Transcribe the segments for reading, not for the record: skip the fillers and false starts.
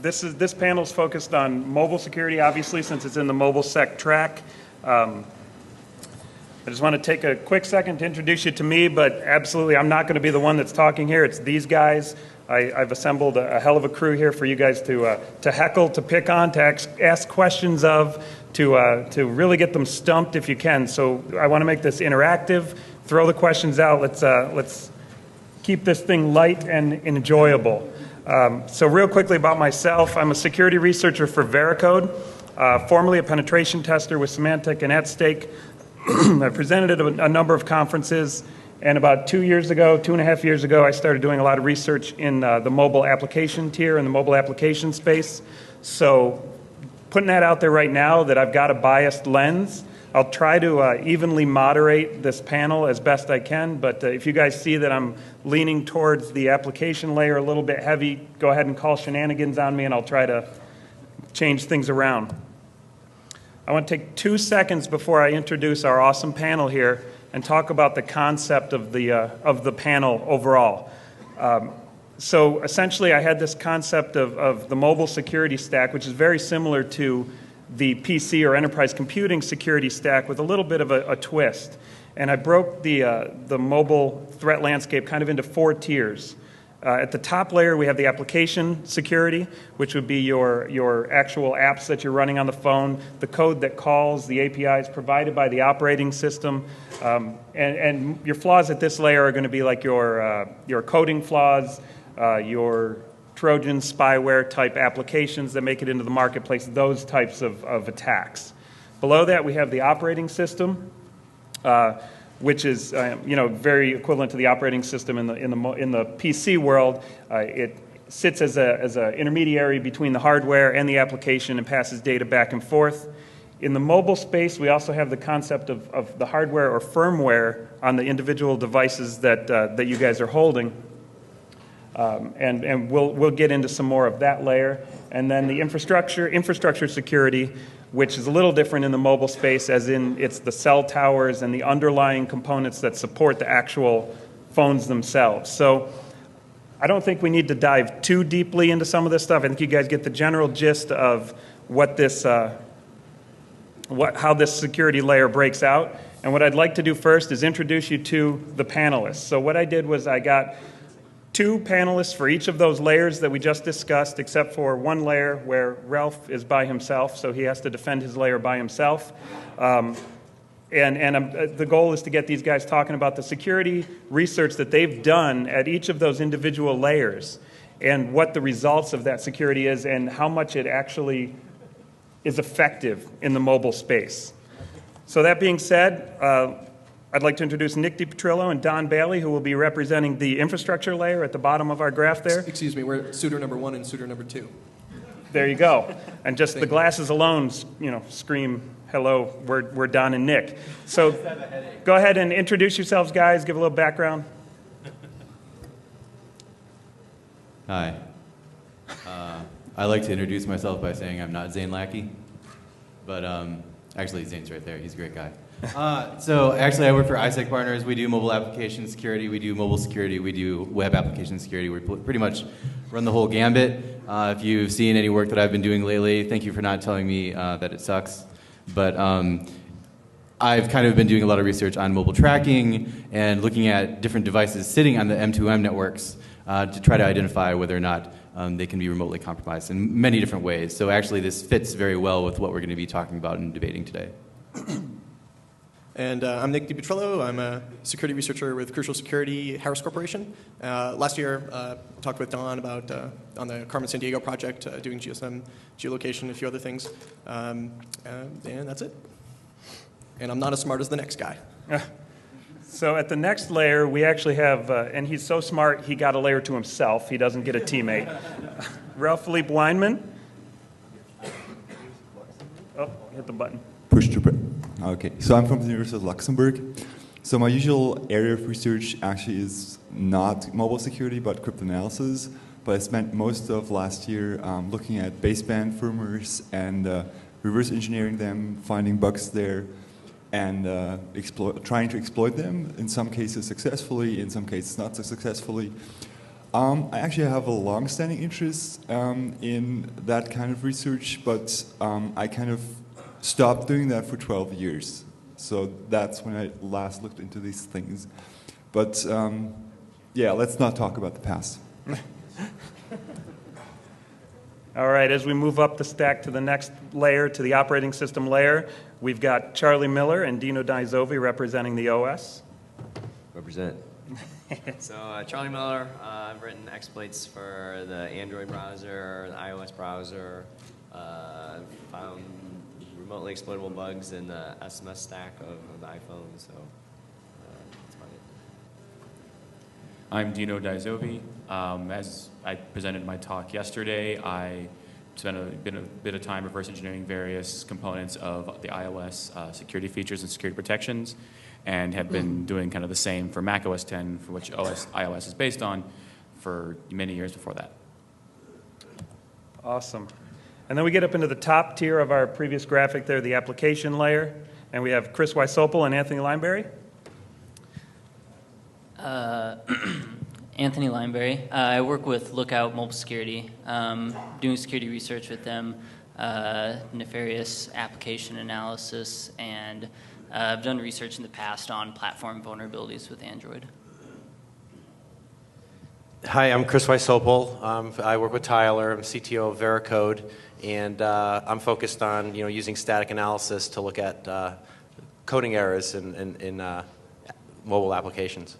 This panel is focused on mobile security, obviously, since it's in the mobile sec track. I just want to take a quick second to introduce you to me, but absolutely I'm not going to be the one that's talking here. It's these guys. I've assembled a hell of a crew here for you guys to heckle, to pick on, to ask questions of, to really get them stumped if you can. So I want to make this interactive. Throw the questions out. Let's keep this thing light and enjoyable. So real quickly about myself, I'm a security researcher for Veracode, formerly a penetration tester with Symantec and AtStake. I presented at a number of conferences, and about 2.5 years ago, I started doing a lot of research in the mobile application tier and the mobile application space. So putting that out there right now that I've got a biased lens, I'll try to evenly moderate this panel as best I can, but if you guys see that I'm leaning towards the application layer a little bit heavy, go ahead and call shenanigans on me and I'll try to change things around. I want to take 2 seconds before I introduce our awesome panel here and talk about the concept of the panel overall. So essentially I had this concept of the mobile security stack, which is very similar to the PC or enterprise computing security stack with a little bit of a twist. And I broke the mobile threat landscape kind of into 4 tiers. At the top layer, we have the application security, which would be your actual apps that you're running on the phone, the code that calls, the APIs provided by the operating system. And your flaws at this layer are going to be like your coding flaws, your Trojan spyware type applications that make it into the marketplace, those types of attacks. Below that, we have the operating system, which is very equivalent to the operating system in the PC world. It sits as an intermediary between the hardware and the application and passes data back and forth. In the mobile space, we also have the concept of the hardware or firmware on the individual devices that you guys are holding. And we'll get into some more of that layer. And then the infrastructure security, which is a little different in the mobile space, as in it's the cell towers and the underlying components that support the actual phones themselves. So I don't think we need to dive too deeply into some of this stuff. I think you guys get the general gist of what this, how this security layer breaks out. And what I'd like to do first is introduce you to the panelists. So what I did was I got 2 panelists for each of those layers that we just discussed, except for one layer where Ralph is by himself, so he has to defend his layer by himself. The goal is to get these guys talking about the security research that they've done at each of those individual layers and what the results of that security is and how much it actually is effective in the mobile space. So that being said, I'd like to introduce Nick DiPetrillo and Don Bailey, who will be representing the infrastructure layer at the bottom of our graph there. Excuse me, we're suitor number 1 and suitor number 2. There you go. And just the glasses alone, scream, hello, we're Don and Nick. So go ahead and introduce yourselves, guys. Give a little background. Hi. I like to introduce myself by saying I'm not Zane Lackey, but actually Zane's right there. He's a great guy. So actually I work for ISEC Partners. We do mobile application security, we do mobile security, we do web application security. We pretty much run the whole gambit. If you've seen any work that I've been doing lately, thank you for not telling me that it sucks. But I've kind of been doing a lot of research on mobile tracking and looking at different devices sitting on the M2M networks to try to identify whether or not they can be remotely compromised in many different ways. So actually this fits very well with what we're going to be talking about and debating today. And I'm Nick DiPetrillo. I'm a security researcher with Crucial Security Harris Corporation. Last year, talked with Don about on the Carmen San Diego project, doing GSM, geolocation, and a few other things. And that's it. And I'm not as smart as the next guy. So at the next layer, we actually have, and he's so smart, he got a layer to himself. He doesn't get a teammate. Ralph Philippe Weinman. Oh, hit the button. Push to print. Okay, so I'm from the University of Luxembourg. So my usual area of research actually is not mobile security, but cryptanalysis. But I spent most of last year looking at baseband firmwares and reverse engineering them, finding bugs there, and trying to exploit them, in some cases successfully, in some cases not so successfully. I actually have a long-standing interest in that kind of research, but I kind of stopped doing that for 12 years. So that's when I last looked into these things. But yeah, let's not talk about the past. All right, as we move up the stack to the next layer, to the operating system layer, we've got Charlie Miller and Dino Daizovi representing the OS. Represent. So Charlie Miller, I've written exploits for the Android browser, the iOS browser, found remotely exploitable bugs in the SMS stack of the iPhone, so that's about it. I'm Dino Daizovi. As I presented my talk yesterday, I spent a bit of time reverse engineering various components of the iOS security features and security protections, and have been doing kind of the same for Mac OS X, for which iOS is based on, for many years before that. Awesome. And then we get up into the top tier of our previous graphic there, the application layer, and we have Chris Wysopal and Anthony Lineberry. Anthony Lineberry. I work with Lookout Mobile Security, doing security research with them, nefarious application analysis, and I've done research in the past on platform vulnerabilities with Android. Hi, I'm Chris Wysopal. I work with Tyler. I'm CTO of Veracode, and I'm focused on using static analysis to look at coding errors in mobile applications.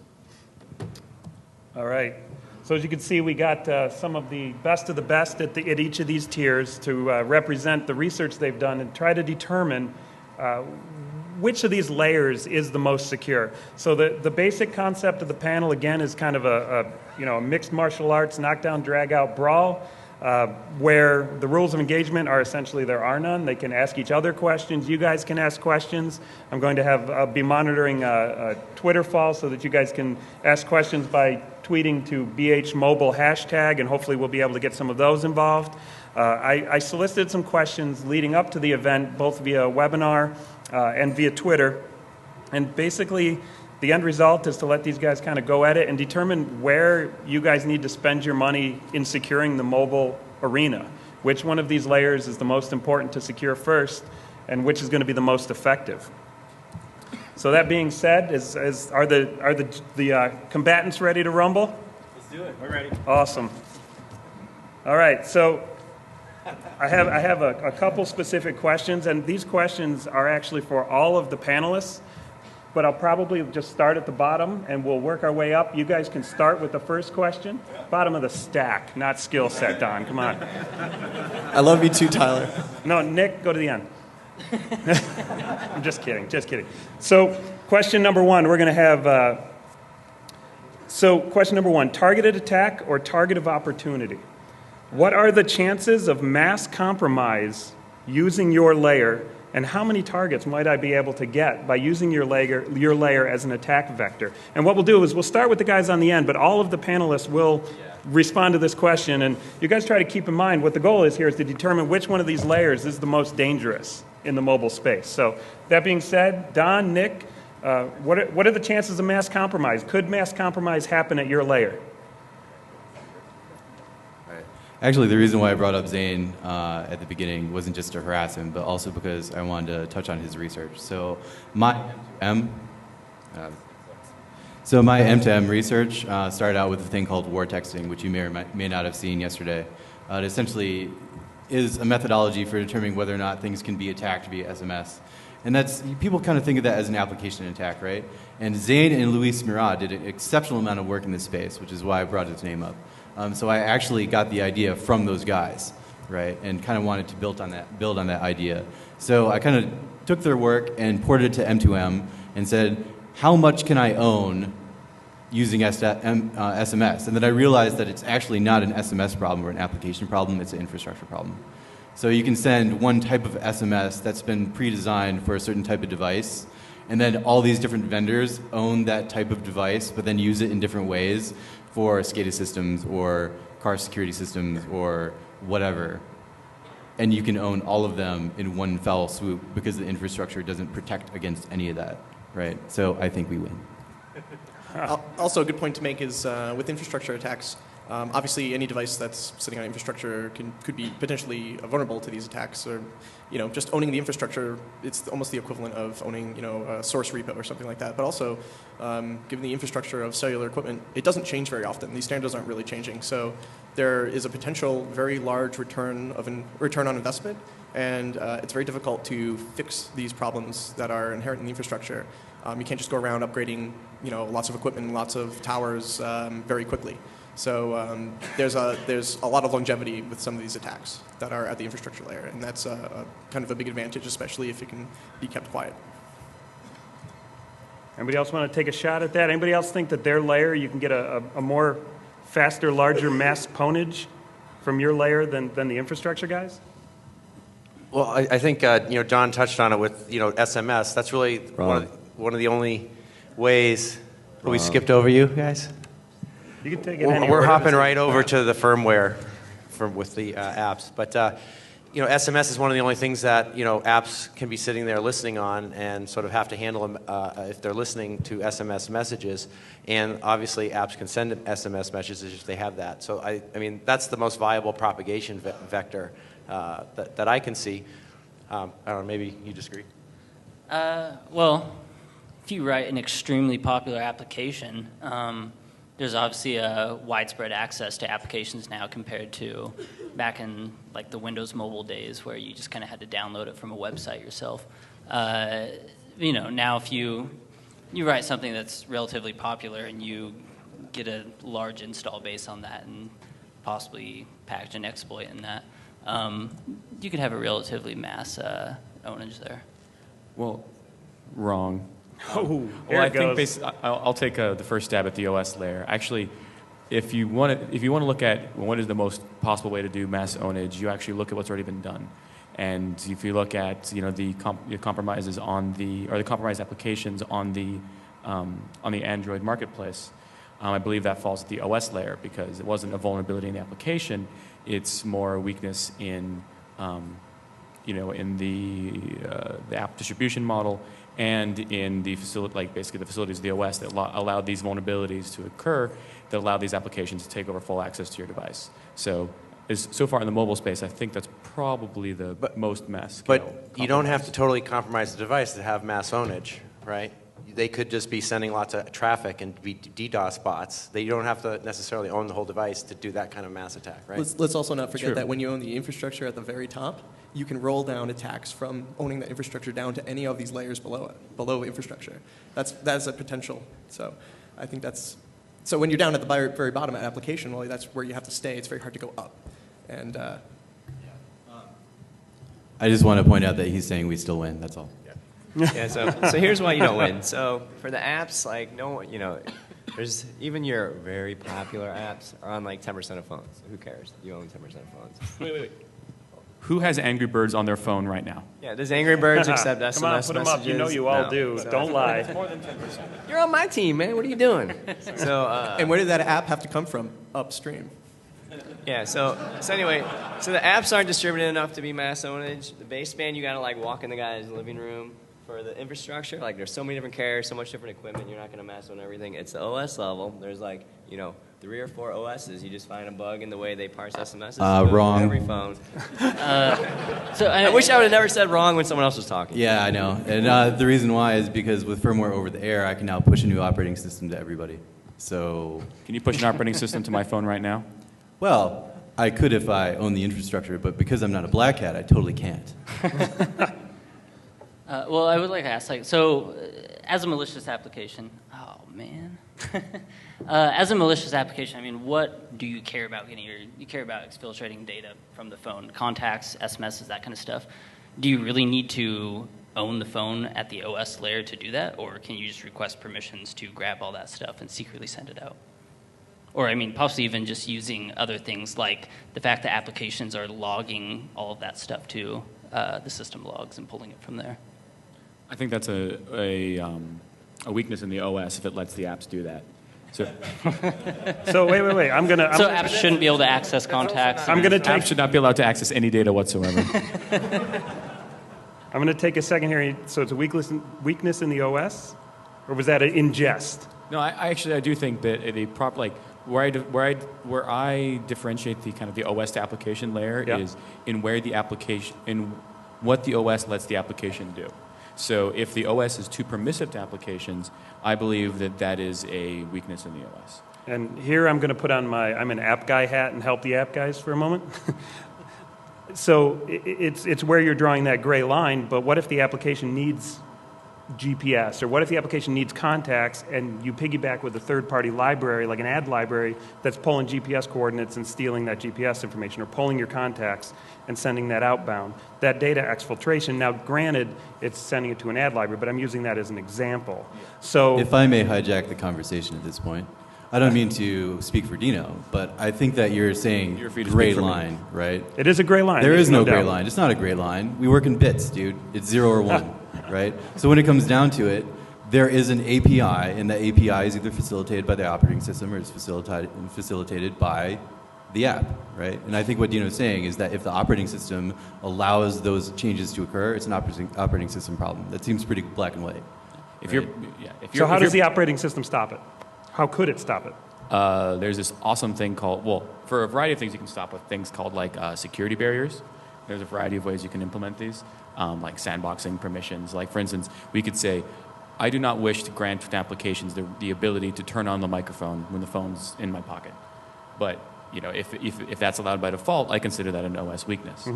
All right. So as you can see, we got some of the best at each of these tiers to represent the research they've done and try to determine which of these layers is the most secure. So the basic concept of the panel, again, is kind of a mixed martial arts, knockdown, drag-out brawl, where the rules of engagement are essentially there are none. They can ask each other questions. You guys can ask questions. I'm going to be monitoring a Twitter fall so that you guys can ask questions by tweeting to BH Mobile hashtag, and hopefully we'll be able to get some of those involved. I solicited some questions leading up to the event, both via webinar and via Twitter. And basically, the end result is to let these guys kind of go at it and determine where you guys need to spend your money in securing the mobile arena. Which one of these layers is the most important to secure first, and which is going to be the most effective. So that being said, are the combatants ready to rumble? Let's do it. We're ready. Awesome. All right. So I have a couple specific questions, and these questions are actually for all of the panelists. But I'll probably just start at the bottom, and we'll work our way up. You guys can start with the first question. Bottom of the stack, not skill set, Don. Come on. I love you too, Tyler. No, Nick, go to the end. I'm just kidding, just kidding. So question number one, we're going to have... question number one, targeted attack or target of opportunity? What are the chances of mass compromise using your layer, and how many targets might I be able to get by using your layer as an attack vector? And what we'll do is we'll start with the guys on the end, but all of the panelists will respond to this question. And you guys try to keep in mind what the goal is here is to determine which one of these layers is the most dangerous in the mobile space. So that being said, Don, Nick, what are the chances of mass compromise? Could mass compromise happen at your layer? Actually, the reason why I brought up Zane at the beginning wasn't just to harass him, but also because I wanted to touch on his research. So my M2M research started out with a thing called war texting, which you may or may not have seen yesterday. It essentially is a methodology for determining whether or not things can be attacked via SMS. And that's, people kind of think of that as an application attack, right? And Zane and Luis Murat did an exceptional amount of work in this space, which is why I brought his name up. So I actually got the idea from those guys, right, and kind of wanted to build on that idea. So I kind of took their work and ported it to M2M and said, how much can I own using SMS? And then I realized that it's actually not an SMS problem or an application problem, it's an infrastructure problem. So you can send one type of SMS that's been pre-designed for a certain type of device, and then all these different vendors own that type of device, but then use it in different ways for SCADA systems or car security systems or whatever. And you can own all of them in one fell swoop because the infrastructure doesn't protect against any of that, right? So I think we win. Also, a good point to make is with infrastructure attacks, Obviously, any device that's sitting on infrastructure could be potentially vulnerable to these attacks. Or, just owning the infrastructure, it's almost the equivalent of owning, a source repo or something like that. But also, given the infrastructure of cellular equipment, it doesn't change very often. These standards aren't really changing. So there is a potential very large return on investment, and it's very difficult to fix these problems that are inherent in the infrastructure. You can't just go around upgrading, lots of equipment and lots of towers very quickly. So there's a lot of longevity with some of these attacks that are at the infrastructure layer, and that's kind of a big advantage, especially if it can be kept quiet. Anybody else want to take a shot at that? Anybody else think that their layer, you can get a more faster, larger mass ponage from your layer than the infrastructure guys? Well, I think John touched on it with SMS. That's really one of the only ways. We skipped over you guys. You can take it. We're hopping right over to the firmware with the apps, but SMS is one of the only things that apps can be sitting there listening on and sort of have to handle them if they're listening to SMS messages. And obviously, apps can send SMS messages if they have that. So I mean that's the most viable propagation vector that I can see. I don't know. Maybe you disagree. Well, if you write an extremely popular application, there's obviously a widespread access to applications now compared to back in like the Windows Mobile days where you just kind of had to download it from a website yourself. Now if you write something that's relatively popular and you get a large install base on that and possibly package an exploit in that, you could have a relatively mass ownage there. Well, wrong. Oh, Well, I think I'll take the first stab at the OS layer. Actually, if you want to look at what is the most possible way to do mass ownage, you actually look at what's already been done. And if you look at the compromises on the compromised applications on the Android marketplace, I believe that falls at the OS layer because it wasn't a vulnerability in the application; it's more a weakness in in the app distribution model. And in the basically the facilities of the OS that allowed these vulnerabilities to occur, that allowed these applications to take over full access to your device. So far in the mobile space, I think that's probably the most mass scale. But you don't have to totally compromise the device to have mass ownage, right? They could just be sending lots of traffic and be DDoS bots. They don't have to necessarily own the whole device to do that kind of mass attack, right? Let's also not forget that when you own the infrastructure at the very top, you can roll down attacks from owning the infrastructure down to any of these layers below infrastructure. That's a potential. So I think so when you're down at the very bottom of application, well, that's where you have to stay. It's very hard to go up. And I just want to point out that he's saying we still win. That's all. Yeah, so here's why you don't win. So for the apps, there's even your very popular apps are on like 10% of phones. Who cares? You own 10% of phones. Wait. Who has Angry Birds on their phone right now? Yeah, does Angry Birds accept SMS Come on, put them up. You know you all do. So Don't lie. It's more than 10%. You're on my team, man. What are you doing? So and where did that app have to come from? Upstream. yeah, so anyway, so the apps aren't distributed enough to be mass ownage. The baseband, you gotta walk in the guy's living room. For the infrastructure, there's so many different carriers, so much different equipment, you're not going to mass own everything. It's the OS level. There's 3 or 4 OSs. You just find a bug in the way they parse SMSs. Wrong. Every phone. So I wish I would have never said wrong when someone else was talking. Yeah, I know. And the reason why is because with firmware over the air, I can now push a new operating system to everybody. So, Can you push an operating system to my phone right now? well, I could if I own the infrastructure, but because I'm not a BlackHat, I totally can't. Well, I would like to ask, as a malicious application, as a malicious application, I mean, what do you care about getting? You care about exfiltrating data from the phone, contacts, SMSs, that kind of stuff. Do you really need to own the phone at the OS layer to do that, or can you just request permissions to grab all that stuff and secretly send it out? Or, I mean, possibly even just using other things like the fact that applications are logging all of that stuff to the system logs and pulling it from there. I think that's a weakness in the OS if it lets the apps do that. So wait. So apps shouldn't be able to access contacts. Apps should not be allowed to access any data whatsoever. I'm going to take a second here. So it's a weakness in the OS, or was that an ingest? No, I do think that where I differentiate the kind of the OS to application layer Yeah. is in where the application, in what the OS lets the application do. So if the OS is too permissive to applications, I believe that that is a weakness in the OS. And here I'm going to put on I'm an app guy hat and help the app guys for a moment. So it's where you're drawing that gray line, but what if the application needs GPS, or what if the application needs contacts and you piggyback with a third-party library, like an ad library, that's pulling GPS coordinates and stealing that GPS information, or pulling your contacts and sending that outbound. That data exfiltration, now granted, it's sending it to an ad library, but I'm using that as an example. So If I may hijack the conversation at this point, I don't mean to speak for Dino, but I think that you're saying You're free to gray speak for me. line, right? it is a gray line. There there's is no gray doubt. line. It's not a gray line. We work in bits, dude. It's 0 or 1, right? So when it comes down to it, there is an API, and the API is either facilitated by the operating system or it's facilitated by the app, right? And I think what Dino's saying is that if the operating system allows those changes to occur, it's an operating system problem. That seems pretty black and white. If Right. So how does the operating system stop it? How could it stop it? There's this awesome thing called, well, for a variety of things you can stop with things called like security barriers. There's a variety of ways you can implement these, like sandboxing permissions. Like, for instance, we could say, I do not wish to grant applications the ability to turn on the microphone when the phone's in my pocket. But you know, if that's allowed by default, I consider that an OS weakness.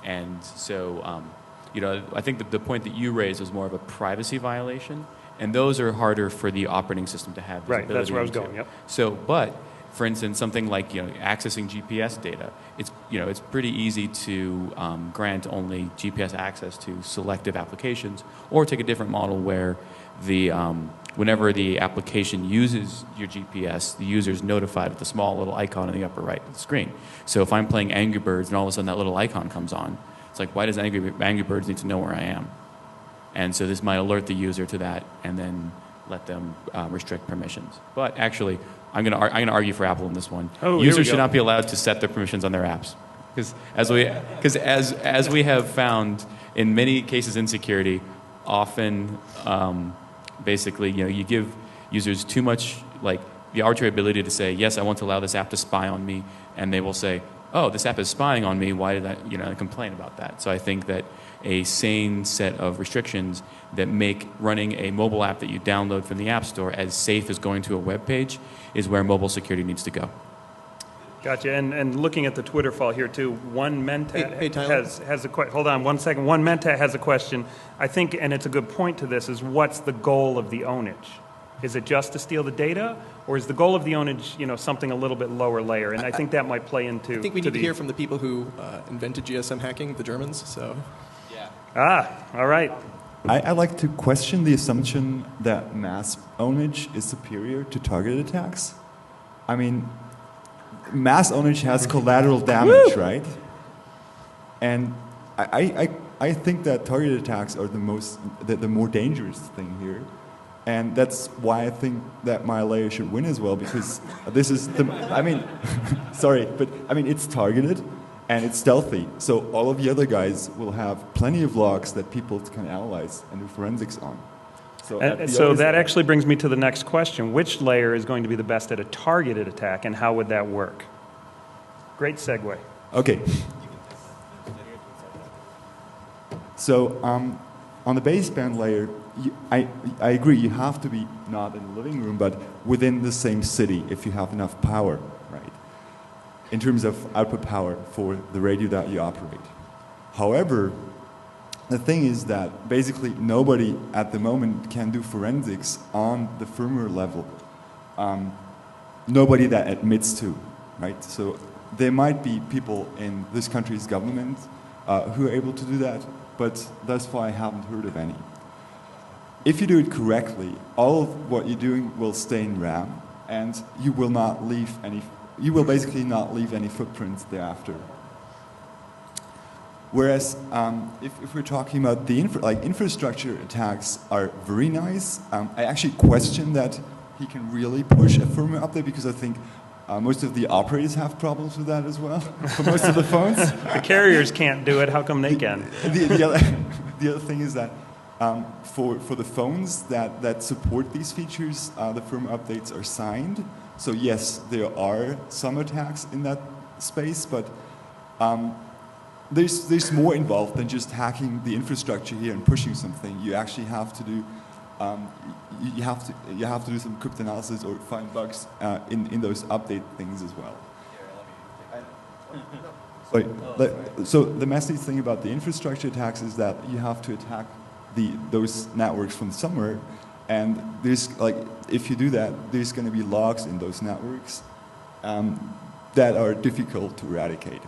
And so, you know, I think the point that you raised was more of a privacy violation, and those are harder for the operating system to have visibility Right, that's where I was into. going, yep. So, but for instance, something like, you know, accessing GPS data, it's pretty easy to grant only GPS access to selective applications, or take a different model where the whenever the application uses your GPS, the user is notified with a small little icon in the upper right of the screen. So if I'm playing Angry Birds and all of a sudden that little icon comes on, it's like, why does Angry Birds need to know where I am? And so this might alert the user to that, and then let them restrict permissions. But actually, I'm going to argue for Apple in this one. Oh, here we Users should go. not be allowed to set their permissions on their apps, because as we have found in many cases in security, often basically, you know, you give users too much, like, the arbitrary ability to say, yes, I want to allow this app to spy on me, and they will say, oh, this app is spying on me, why did I, you know, complain about that? So I think that a sane set of restrictions that make running a mobile app that you download from the App Store as safe as going to a web page is where mobile security needs to go. Gotcha. And looking at the Twitter fall here too, one Mentat Hey, Tyler. has a question. Hold on one second. One Mentat has a question. I think, and it's a good point to this, is what's the goal of the ownage? Is it just to steal the data, or is the goal of the ownage, you know, something a little bit lower layer? And I think that might play into. I think we need to hear from the people who invented GSM hacking, the Germans. So All right. I like to question the assumption that mass ownage is superior to targeted attacks. I mean, mass ownage has collateral damage, right? And I think that targeted attacks are the more dangerous thing here. And that's why I think that my layer should win as well, because this is I mean, sorry, but I mean, it's targeted and it's stealthy. So all of the other guys will have plenty of logs that people can analyze and do forensics on. So that actually brings me to the next question. Which layer is going to be the best at a targeted attack, and how would that work? Great segue. Okay. So on the baseband layer, I agree, you have to be not in the living room, but within the same city if you have enough power, right? In terms of output power for the radio that you operate. However, the thing is that basically nobody at the moment can do forensics on the firmware level. Nobody that admits to, right? So there might be people in this country's government who are able to do that, but thus far I haven't heard of any. If you do it correctly, all of what you're doing will stay in RAM, and you will not leave any. You will basically not leave any footprints thereafter. Whereas, if we're talking about the infrastructure attacks are very nice. I actually question that he can really push a firmware update, because I think most of the operators have problems with that as well for most of the phones. The carriers can't do it. How come they can? The other thing is that for the phones that support these features, the firmware updates are signed. So yes, there are some attacks in that space, but there's more involved than just hacking the infrastructure here and pushing something. You actually have to do you have to do some cryptanalysis or find bugs in those update things as well. So the messy thing about the infrastructure attacks is that you have to attack those networks from somewhere, and there's if you do that, there's going to be logs in those networks that are difficult to eradicate.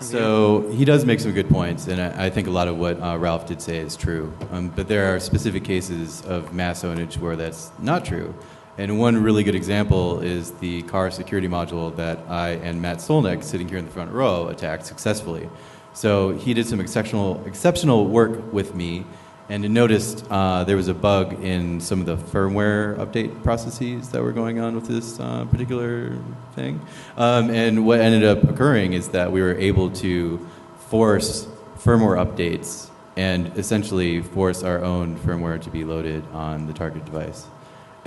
So he does make some good points, and I think a lot of what Ralph did say is true. But there are specific cases of mass ownage where that's not true. And one really good example is the car security module that I and Matt Solnick, sitting here in the front row, attacked successfully. So he did some exceptional work with me, and noticed there was a bug in some of the firmware update processes that were going on with this particular thing. And what ended up occurring is that we were able to force firmware updates and essentially force our own firmware to be loaded on the target device.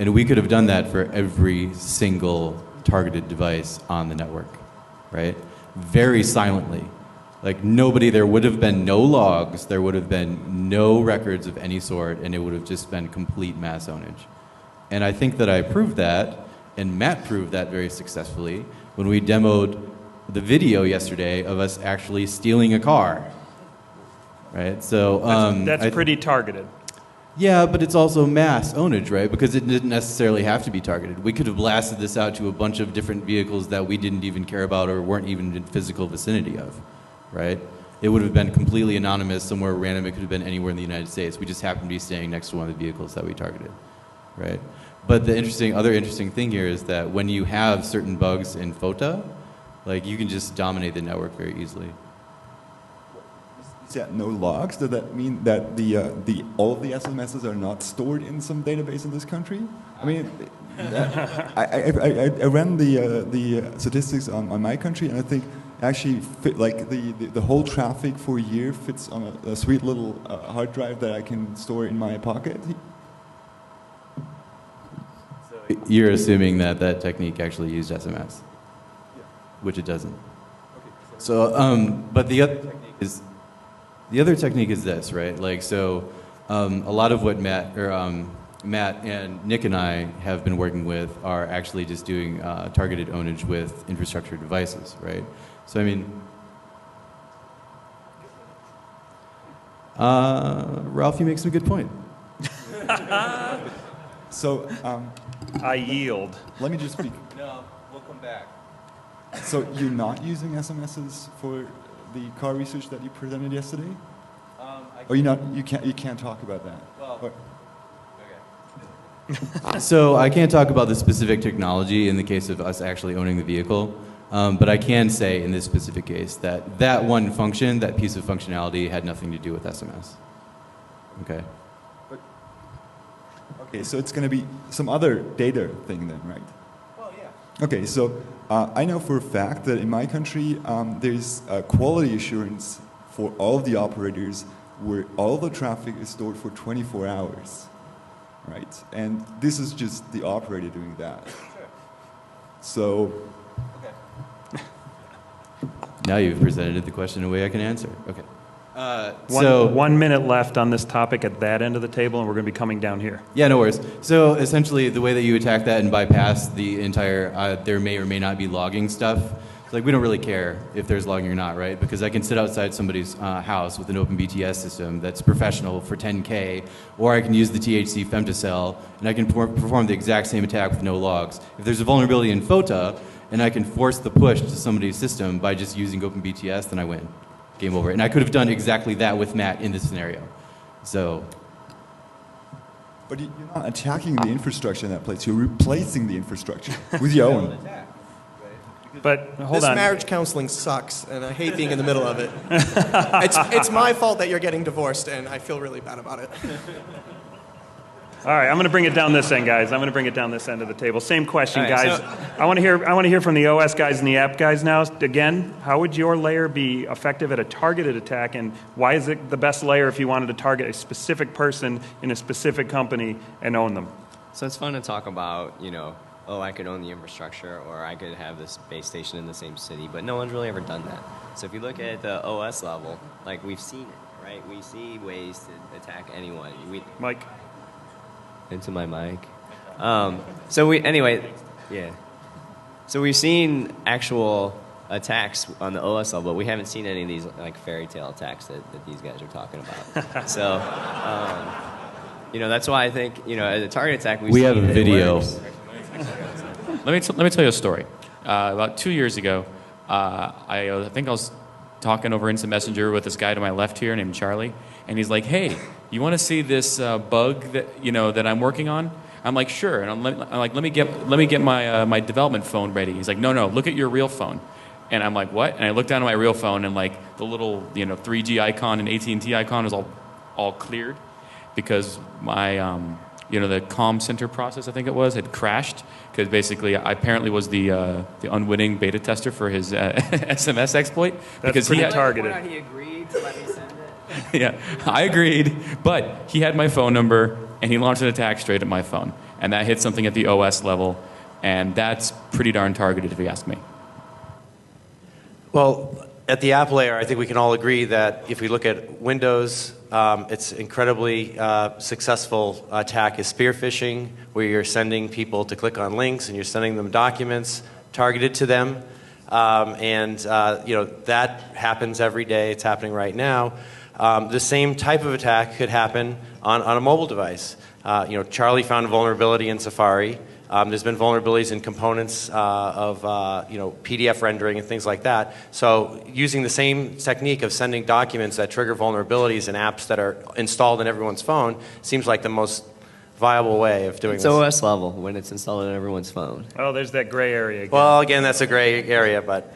And we could have done that for every single targeted device on the network, right? Very silently. Like nobody, there would have been no logs, there would have been no records of any sort, and it would have just been complete mass ownage. And I think that I proved that, and Matt proved that very successfully when we demoed the video yesterday of us actually stealing a car, right? So that's pretty targeted. Yeah, but it's also mass ownage, right? Because it didn't necessarily have to be targeted. We could have blasted this out to a bunch of different vehicles that we didn't even care about or weren't even in physical vicinity of, right? It would have been completely anonymous, somewhere random. It could have been anywhere in the United States. We just happened to be staying next to one of the vehicles that we targeted, right? But the other interesting thing here is that when you have certain bugs in FOTA, like you can just dominate the network very easily. Is that no logs? Does that mean that all of the SMSs are not stored in some database in this country? I mean, I ran the statistics on my country, and I think actually the whole traffic for a year fits on a sweet little hard drive that I can store in my pocket. So you're assuming that that technique actually used SMS, which it doesn't. So, but the other technique is this, right? Like, so a lot of what Matt and Nick and I have been working with are actually just doing targeted ownage with infrastructure devices, right? So, I mean, Ralph, you make some good point. So, I yield. let me just speak. No, we'll come back. So you're not using SMSs for the car research that you presented yesterday? Or you not? You can't talk about that. Well, okay. So I can't talk about the specific technology in the case of us actually owning the vehicle, but I can say in this specific case that that one function, that piece of functionality, had nothing to do with SMS. Okay. Okay, so it's going to be some other data thing then, right? Well, yeah. Okay, so I know for a fact that in my country there's quality assurance for all of the operators where all the traffic is stored for 24 hours, right? And this is just the operator doing that. Sure. So. Okay. Now you've presented the question in a way I can answer. Okay. One minute left on this topic at that end of the table, and we're going to be coming down here. Yeah, no worries. So essentially, the way that you attack that and bypass the entire, there may or may not be logging stuff. It's like we don't really care if there's logging or not, right? Because I can sit outside somebody's house with an open BTS system that's professional for 10K, or I can use the THC femtocell, and I can perform the exact same attack with no logs. If there's a vulnerability in FOTA, and I can force the push to somebody's system by just using open BTS, then I win. Game over. And I could have done exactly that with Matt in this scenario. So. But you're not attacking the infrastructure in that place. You're replacing the infrastructure with your own. But hold on. This marriage counseling sucks, and I hate being in the middle of it. It's my fault that you're getting divorced, and I feel really bad about it. All right, I'm going to bring it down this end, guys. I'm going to bring it down this end of the table. Same question, All right, guys. so- I want to hear from the OS guys and the app guys now. Again, how would your layer be effective at a targeted attack, and why is it the best layer if you wanted to target a specific person in a specific company and own them? So it's fun to talk about, oh, I could own the infrastructure or I could have this base station in the same city, but no one's really ever done that. So if you look at the OS level, like we've seen it, right? We see ways to attack anyone. Mike. Into my mic. Yeah. So we've seen actual attacks on the OS level, but we haven't seen any of these like fairy tale attacks that these guys are talking about. So, that's why I think, as a target attack, we have a video. Let me tell you a story. About 2 years ago, I think I was talking over Instant Messenger with this guy to my left here named Charlie, and he's like, "Hey, you want to see this bug that I'm working on?" I'm like, "Sure." And I'm like, "Let me get my development phone ready." He's like, "No, look at your real phone." And I'm like, "What?" And I look down at my real phone, and like the little 3G icon and AT&T icon is all cleared because my the comm center process, I think it was, had crashed because basically I apparently was the unwitting beta tester for his SMS exploit. That's because pretty he targeted. He agreed to let me send it. Yeah, I agreed, but he had my phone number and he launched an attack straight at my phone, and that hit something at the OS level, and that's pretty darn targeted if you ask me. Well, at the app layer, I think we can all agree that if we look at Windows, it's incredibly successful attack is spear phishing, where you're sending people to click on links and you're sending them documents targeted to them. That happens every day. It's happening right now. The same type of attack could happen on a mobile device. Charlie found a vulnerability in Safari. There's been vulnerabilities in components of PDF rendering and things like that. So using the same technique of sending documents that trigger vulnerabilities in apps that are installed in everyone's phone seems like the most viable way of doing It's this. OS level when it's installed on everyone's phone. Oh, there's that gray area again. Well, again, that's a gray area, but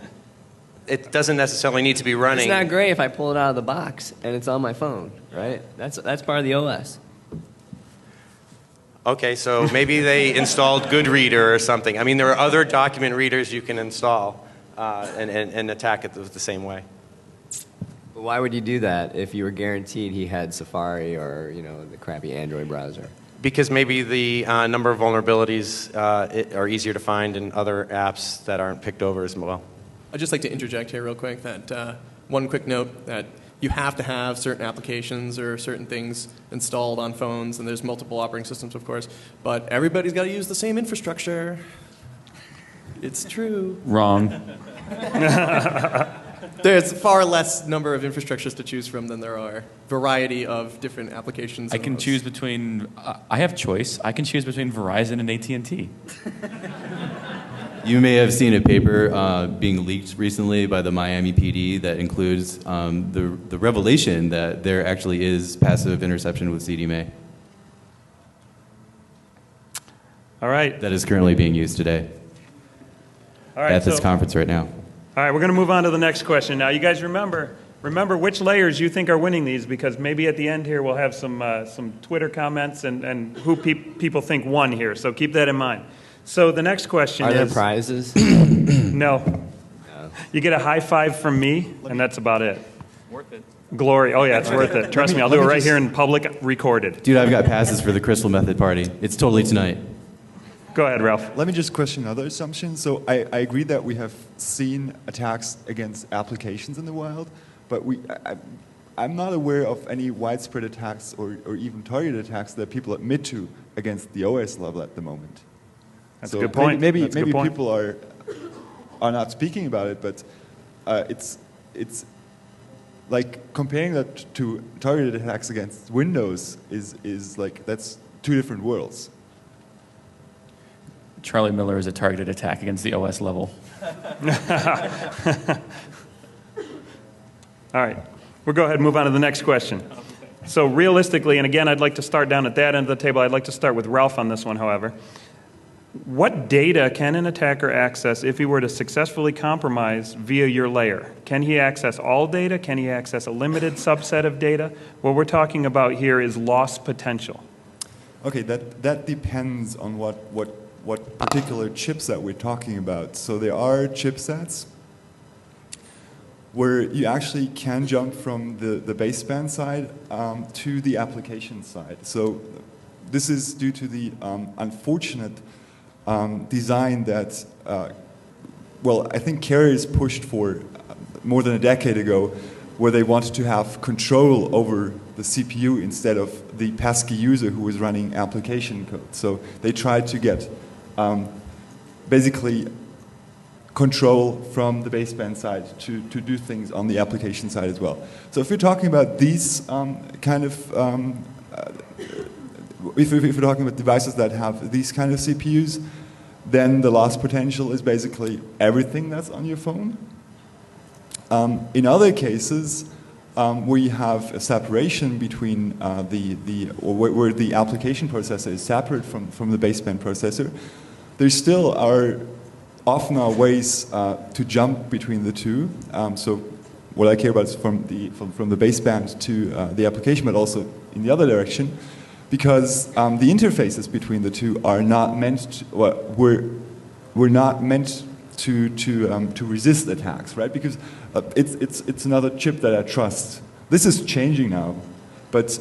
it doesn't necessarily need to be running. It's not gray if I pull it out of the box and it's on my phone, right? That's part of the OS. Okay, so maybe they installed GoodReader or something. I mean, there are other document readers you can install and attack it the same way. But why would you do that if you were guaranteed he had Safari or the crappy Android browser? Because maybe the number of vulnerabilities are easier to find in other apps that aren't picked over as well. I'd just like to interject here real quick that one quick note that you have to have certain applications or certain things installed on phones, and there's multiple operating systems, of course, but everybody's got to use the same infrastructure. It's true. Wrong. There's far less number of infrastructures to choose from than there are variety of different applications. I can choose between. I have choice. I can choose between Verizon and AT&T. You may have seen a paper being leaked recently by the Miami PD that includes the revelation that there actually is passive interception with CDMA. All right. That is currently being used today All right. at this conference right now. All right, we're going to move on to the next question. Now, you guys remember which layers you think are winning these, because maybe at the end here we'll have some Twitter comments and who people think won here. So keep that in mind. So the next question is... Are there prizes? No. You get a high five from me, and that's about it. Worth it. Glory. Oh, yeah, it's worth it. Trust me, I'll do it right here in public, recorded. Dude, I've got passes for the Crystal Method party. It's totally tonight. Go ahead, Ralph. Let me just question another assumption. So I agree that we have seen attacks against applications in the wild, but I'm not aware of any widespread attacks or even targeted attacks that people admit to against the OS level at the moment. That's a good point. Maybe That's a good point. people are not speaking about it, but it's like comparing that to targeted attacks against Windows is like that's two different worlds. Charlie Miller is a targeted attack against the OS level. All right. We'll go ahead and move on to the next question. So realistically, and again, I'd like to start down at that end of the table. I'd like to start with Ralph on this one, however. What data can an attacker access if he were to successfully compromise via your layer? Can he access all data? Can he access a limited subset of data? What we're talking about here is loss potential. Okay, that depends on what particular chipset we're talking about. So there are chipsets where you actually can jump from the baseband side to the application side. So this is due to the unfortunate design that, well, I think carriers pushed for more than a decade ago, where they wanted to have control over the CPU instead of the pesky user who was running application code. So they tried to get basically control from the baseband side to do things on the application side as well. So if we're talking about these if we're talking about devices that have these kind of CPUs, then the loss potential is basically everything that's on your phone. In other cases, where you have a separation between where the application processor is separate from the baseband processor, there still often are ways to jump between the two. So what I care about is from the baseband to the application, but also in the other direction, because the interfaces between the two are not meant were not meant to resist attacks, right? Because it's another chip that I trust. This is changing now, but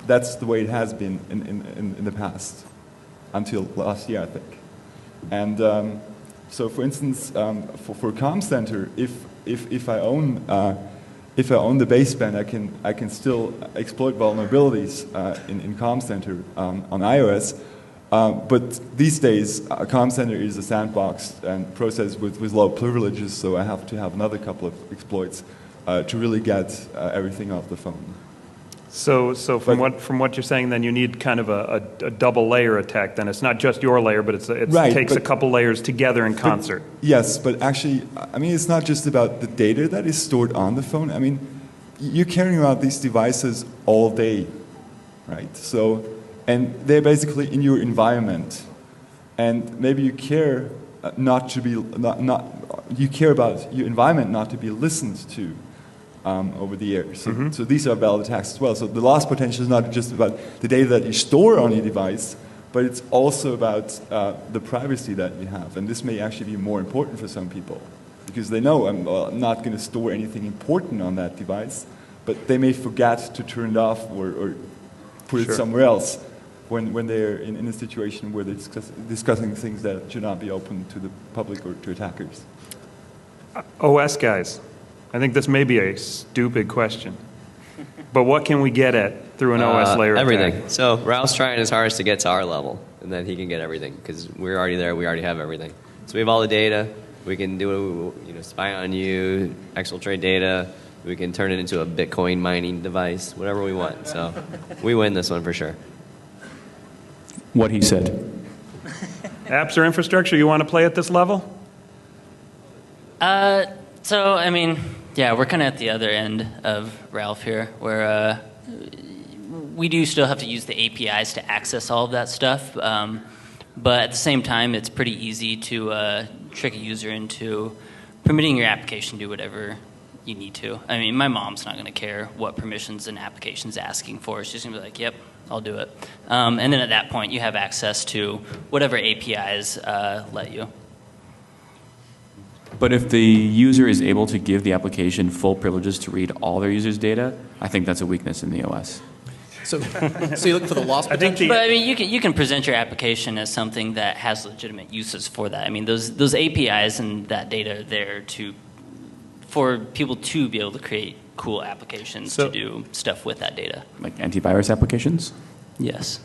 that's the way it has been in the past, until last year, I think. And so, for instance, for Comm Center, if I own the baseband, I can still exploit vulnerabilities in Comm Center on iOS. But these days, Comm Center is a sandbox and processed with low privileges, so I have to have another couple of exploits to really get everything off the phone. So from what you're saying, then you need kind of a double layer attack. Then it's not just your layer, but it takes a couple layers together in concert. Yes, but actually, I mean, it's not just about the data that is stored on the phone. I mean, you're carrying around these devices all day, right? So, and they're basically in your environment, and maybe you care you care about your environment not to be listened to over the air. So, so these are valid attacks as well. So the loss potential is not just about the data that you store on your device, but it's also about the privacy that you have. And this may actually be more important for some people, because they know I'm not going to store anything important on that device, but they may forget to turn it off or put it somewhere else when they're in a situation where they're discussing things that should not be open to the public or to attackers. OS guys, I think this may be a stupid question, but what can we get at through an OS layer everything. attack? So Ralph's trying his hardest to get to our level, and then he can get everything, because we're already there, we already have everything. So we have all the data, we can do, spy on you, exfiltrate data, we can turn it into a Bitcoin mining device, whatever we want. So we win this one for sure. What he said. Apps or infrastructure you want to play at this level? So, I mean, yeah, we're kind of at the other end of Ralph here, where we do still have to use the APIs to access all of that stuff. But at the same time, it's pretty easy to trick a user into permitting your application to do whatever you need to. I mean, my mom's not going to care what permissions an application's asking for. She's going to be like, yep, I'll do it. And then at that point, you have access to whatever APIs let you. But if the user is able to give the application full privileges to read all their users' data, I think that's a weakness in the OS. So you're looking for the loss potential? But I mean, you can present your application as something that has legitimate uses for that. I mean, those APIs and that data are there for people to be able to create cool applications to do stuff with that data. Like antivirus applications? Yes.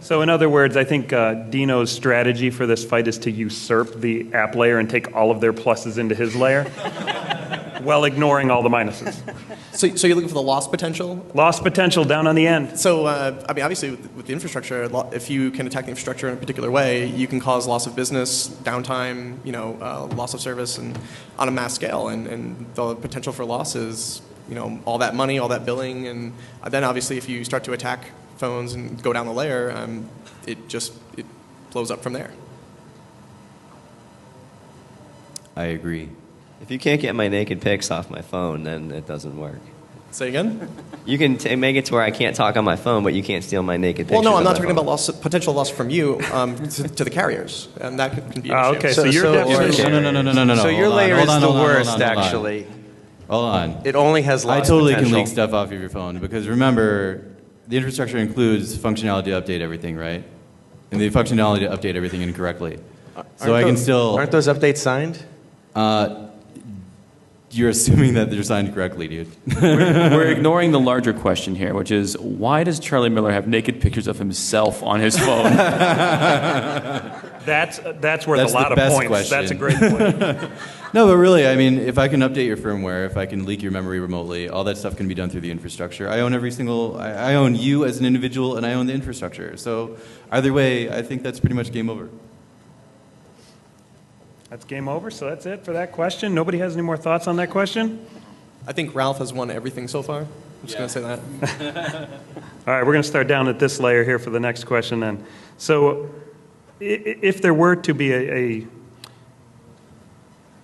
So in other words, I think Dino's strategy for this fight is to usurp the app layer and take all of their pluses into his layer, while ignoring all the minuses. So you're looking for the loss potential? Loss potential down on the end. So, I mean, obviously, with the infrastructure, if you can attack the infrastructure in a particular way, you can cause loss of business, downtime, loss of service, and on a mass scale. And the potential for loss is, all that money, all that billing, and then obviously, if you start to attack phones and go down the layer, it blows up from there. I agree. If you can't get my naked pics off my phone, then it doesn't work. Say again? You can make it to where I can't talk on my phone, but you can't steal my naked pictures. Well, no, I'm not on my talking phone. about potential loss from you to the carriers, and that can be an issue. Okay, so you're definitely... No. So your Hold on, layer hold is on, the hold on, worst, hold on. actually. Hold on. It only has loss I totally potential. can leak stuff off of your phone, because remember, the infrastructure includes functionality to update everything, right? And the functionality to update everything incorrectly. So I can still... Aren't those updates signed? You're assuming that they're signed correctly, dude. We're ignoring the larger question here, which is, why does Charlie Miller have naked pictures of himself on his phone? That's worth That's a lot the of best points. question. That's a great point. No, but really, I mean, if I can update your firmware, if I can leak your memory remotely, all that stuff can be done through the infrastructure. I own you as an individual, and I own the infrastructure. So either way, I think that's pretty much game over. That's game over, so that's it for that question. Nobody has any more thoughts on that question? I think Ralph has won everything so far. I'm just going to say that. All right, we're going to start down at this layer here for the next question then. So if there were to be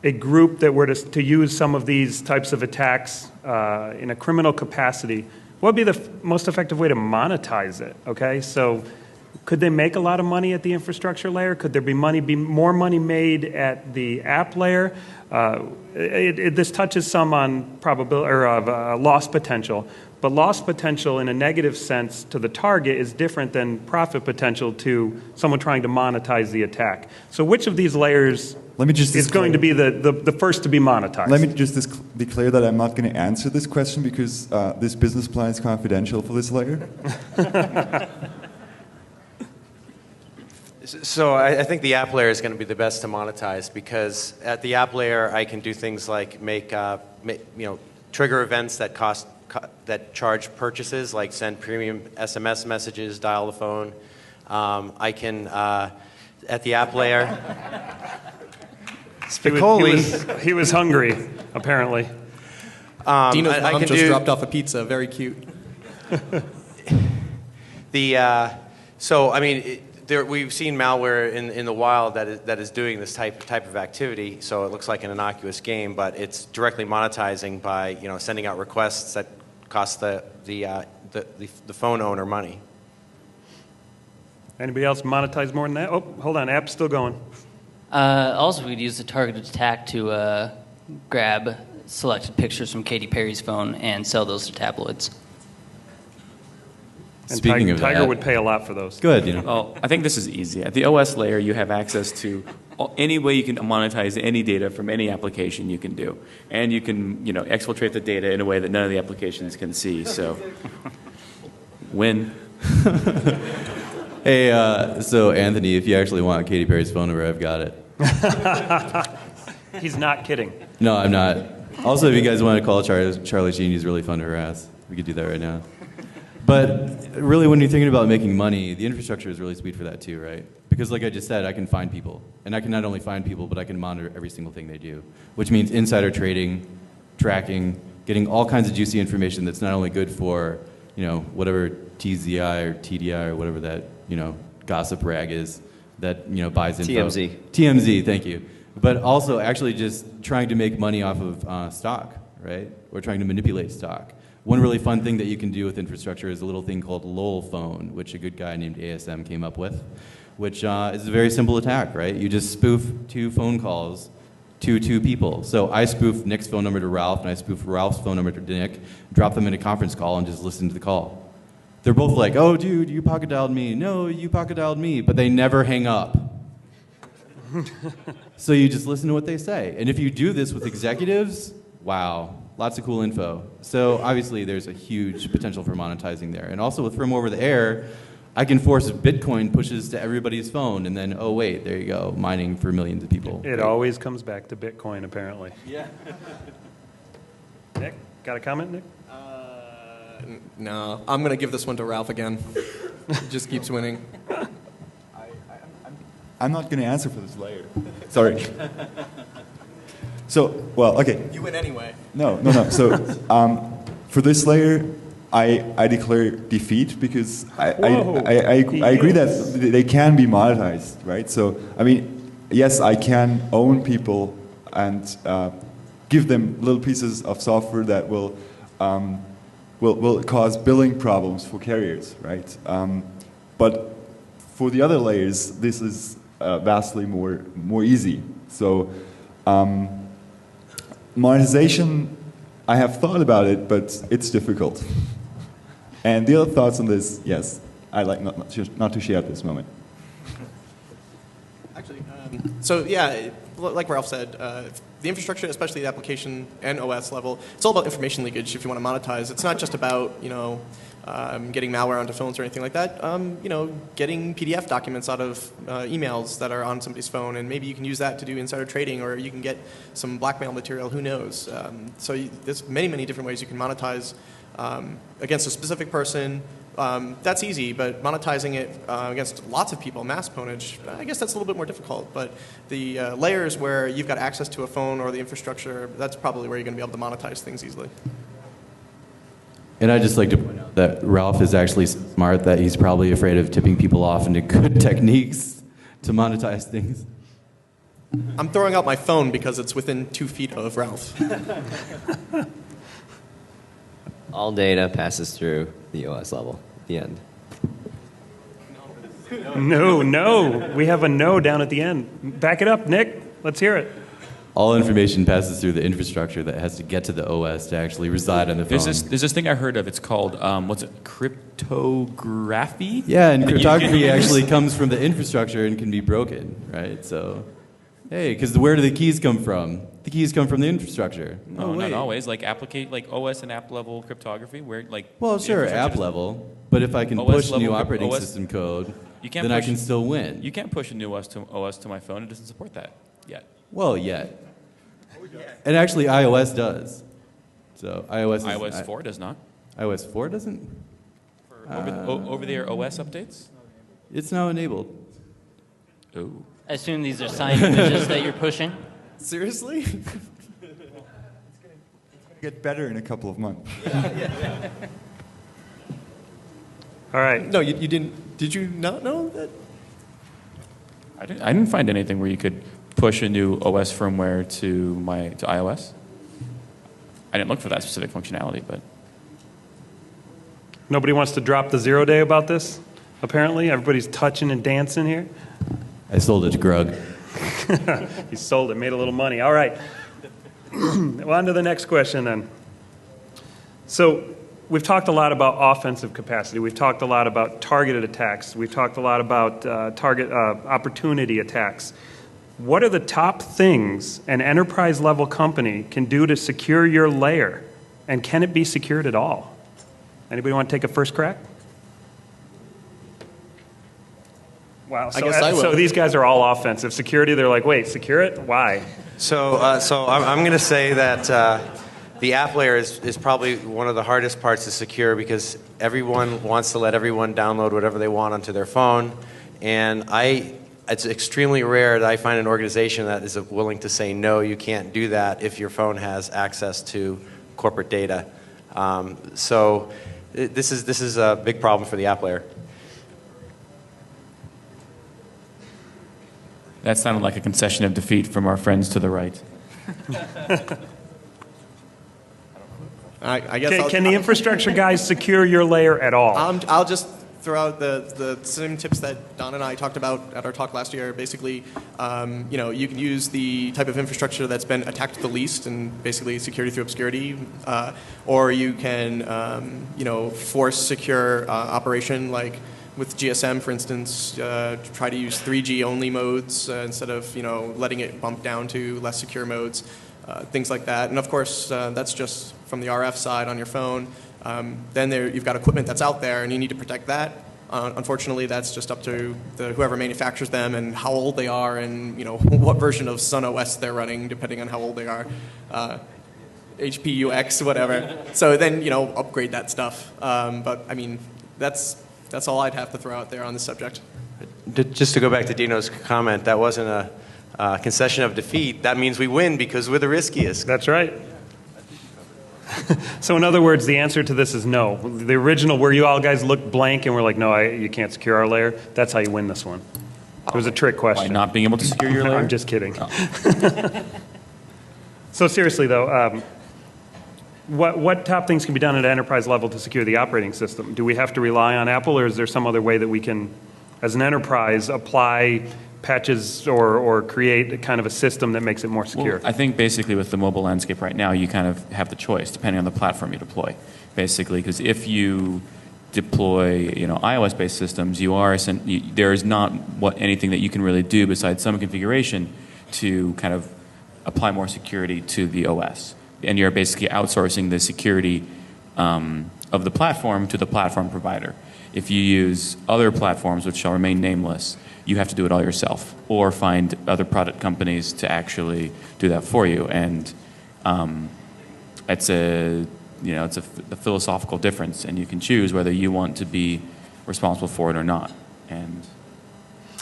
a group that were to use some of these types of attacks in a criminal capacity, what would be the most effective way to monetize it? Okay, so could they make a lot of money at the infrastructure layer? Could there be more money made at the app layer? This touches some on loss potential, but loss potential in a negative sense to the target is different than profit potential to someone trying to monetize the attack. So which of these layers is going to be the first to be monetized? Let me just be clear that I'm not going to answer this question because this business plan is confidential for this layer. So I think the app layer is going to be the best to monetize because at the app layer I can do things like trigger events that that charge purchases, like send premium SMS messages, dial the phone. I can at the app layer. He was hungry, apparently. Dino's mom just dropped off a pizza. Very cute. We've seen malware in the wild that is doing this type of activity. So it looks like an innocuous game, but it's directly monetizing by sending out requests that cost the phone owner money. Anybody else monetize more than that? Oh, hold on, app's still going. Also, we'd use the targeted attack to grab selected pictures from Katy Perry's phone and sell those to tabloids. And Speaking of Tiger that, would pay a lot for those. Good, Well, I think this is easy. At the OS layer, you have access to any way you can monetize any data from any application you can do. And you can, exfiltrate the data in a way that none of the applications can see. So, win. Hey, so Anthony, if you actually want Katy Perry's phone number, I've got it. He's not kidding. No, I'm not. Also, if you guys want to call Charlie Sheen, he's really fun to harass. We could do that right now. But really, when you're thinking about making money, the infrastructure is really sweet for that too, right? Because like I just said, I can find people. And I can not only find people, but I can monitor every single thing they do, which means insider trading, tracking, getting all kinds of juicy information that's not only good for, whatever TZI or TDI or whatever that, gossip rag is that, buys info. TMZ. TMZ, thank you. But also actually just trying to make money off of stock, right? Or trying to manipulate stock. One really fun thing that you can do with infrastructure is a little thing called LOL phone, which a good guy named ASM came up with, which is a very simple attack, right? You just spoof 2 phone calls to 2 people. So I spoof Nick's phone number to Ralph, and I spoof Ralph's phone number to Nick, drop them in a conference call, and just listen to the call. They're both like, oh, dude, you pocket dialed me. No, you pocket dialed me. But they never hang up. So you just listen to what they say. And if you do this with executives, wow. Lots of cool info. So obviously there's a huge potential for monetizing there. And also with From Over the Air, I can force Bitcoin pushes to everybody's phone, and then, oh wait, there you go, mining for millions of people. It always comes back to Bitcoin, apparently. Yeah. Nick, got a comment, Nick? No, I'm going to give this one to Ralph again. He just keeps winning. I'm not going to answer for this layer. Sorry. So, well, okay. You win anyway. No. So, for this layer, I declare defeat because I agree that they can be monetized, right? So, I mean, yes, I can own people and give them little pieces of software that will cause billing problems for carriers, right? But for the other layers, this is vastly more easy. So. Monetization, I have thought about it, but it's difficult. And the other thoughts on this, yes, I like not to share at this moment. Actually, so yeah, like Ralph said, the infrastructure, especially the application and OS level, it's all about information leakage. If you want to monetize, it's not just about getting malware onto phones or anything like that. Getting PDF documents out of emails that are on somebody's phone, and maybe you can use that to do insider trading, or you can get some blackmail material. Who knows? There's many different ways you can monetize against a specific person. That's easy, but monetizing it against lots of people, mass ponage, I guess that's a little bit more difficult. But the layers where you've got access to a phone or the infrastructure, that's probably where you're going to be able to monetize things easily. And I'd just like to point out that Ralph is actually smart that he's probably afraid of tipping people off into good techniques to monetize things. I'm throwing out my phone because it's within 2 feet of Ralph. All data passes through the OS level. The end. No. We have a no down at the end. Back it up, Nick. Let's hear it. All information passes through the infrastructure that has to get to the OS to actually reside on the phone. There's this thing I heard of. It's called, what's it, cryptography? Yeah, and cryptography actually comes from the infrastructure and can be broken, right? So, hey, because where do the keys come from? The keys come from the infrastructure. No, not always. Like OS and app level cryptography, where Well, sure, app level. But if I can push new operating system code, then I can still win. You can't push a new OS to my phone. It doesn't support that yet. Well, yet. And actually, iOS does. So iOS 4 does not. iOS 4 doesn't? Over-the-air OS updates? It's now enabled. Ooh. I assume these are signed images that you're pushing. Seriously? It's going to get better in a couple of months. All right. No, you didn't. Did you not know that? I didn't find anything where you could push a new OS firmware to iOS. I didn't look for that specific functionality, but Nobody wants to drop the 0 day about this, apparently. Everybody's touching and dancing here. I sold it to Grug. He sold it, made a little money. All right. Well, on to the next question then. So we've talked a lot about offensive capacity. We've talked a lot about targeted attacks. We've talked a lot about opportunity attacks. What are the top things an enterprise-level company can do to secure your layer? And can it be secured at all? Anybody want to take a first crack? Wow. So, I guess I will. So these guys are all offensive. Security, they're like, wait, secure it? Why? So I'm going to say that the app layer is probably one of the hardest parts to secure because everyone wants to let everyone download whatever they want onto their phone. And it's extremely rare that I find an organization that is willing to say, no, you can't do that if your phone has access to corporate data. So this is a big problem for the app layer. that sounded like a concession of defeat from our friends to the right. I guess Can the infrastructure guys secure your layer at all? I'll just throw out the same tips that Don and I talked about at our talk last year. Basically, you can use the type of infrastructure that's been attacked the least, and basically security through obscurity, or you can, force secure operation, like with GSM, for instance, try to use 3G only modes instead of letting it bump down to less secure modes, things like that. And of course, that's just from the RF side on your phone. Then you've got equipment that's out there, and you need to protect that. Unfortunately, that's just up to whoever manufactures them and how old they are, and what version of Sun OS they're running, depending on how old they are. HPUX, whatever. So then upgrade that stuff. But I mean, that's all I'd have to throw out there on this subject. Just to go back to Dino's comment, that wasn't a concession of defeat. That means we win because we're the riskiest. That's right. So in other words, the answer to this is no. The original, where you all guys looked blank and were like, no, you can't secure our layer, that's how you win this one. It was a trick question. By not being able to secure your layer? I'm just kidding. Oh. So seriously, though, what top things can be done at an enterprise level to secure the operating system? Do we have to rely on Apple, or is there some other way that we can, as an enterprise, apply patches or create kind of a system that makes it more secure? Well, I think basically with the mobile landscape right now, you kind of have the choice depending on the platform you deploy, basically, because if you deploy, iOS-based systems, there is not anything that you can really do besides some configuration to kind of apply more security to the OS. And you're basically outsourcing the security of the platform to the platform provider. If you use other platforms, which shall remain nameless, you have to do it all yourself, or find other product companies to actually do that for you. And it's a philosophical difference, and you can choose whether you want to be responsible for it or not. And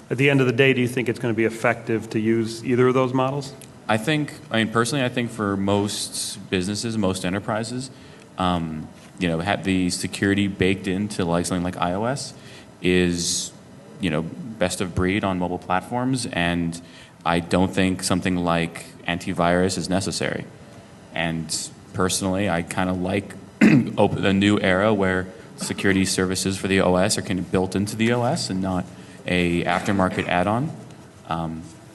At the end of the day, do you think it's going to be effective to use either of those models? Personally, I think for most businesses, most enterprises, have the security baked into something like iOS is, best of breed on mobile platforms, and I don't think something like antivirus is necessary. And personally, I kind of like a new era where security services for the OS are kind of built into the OS and not a aftermarket add-on,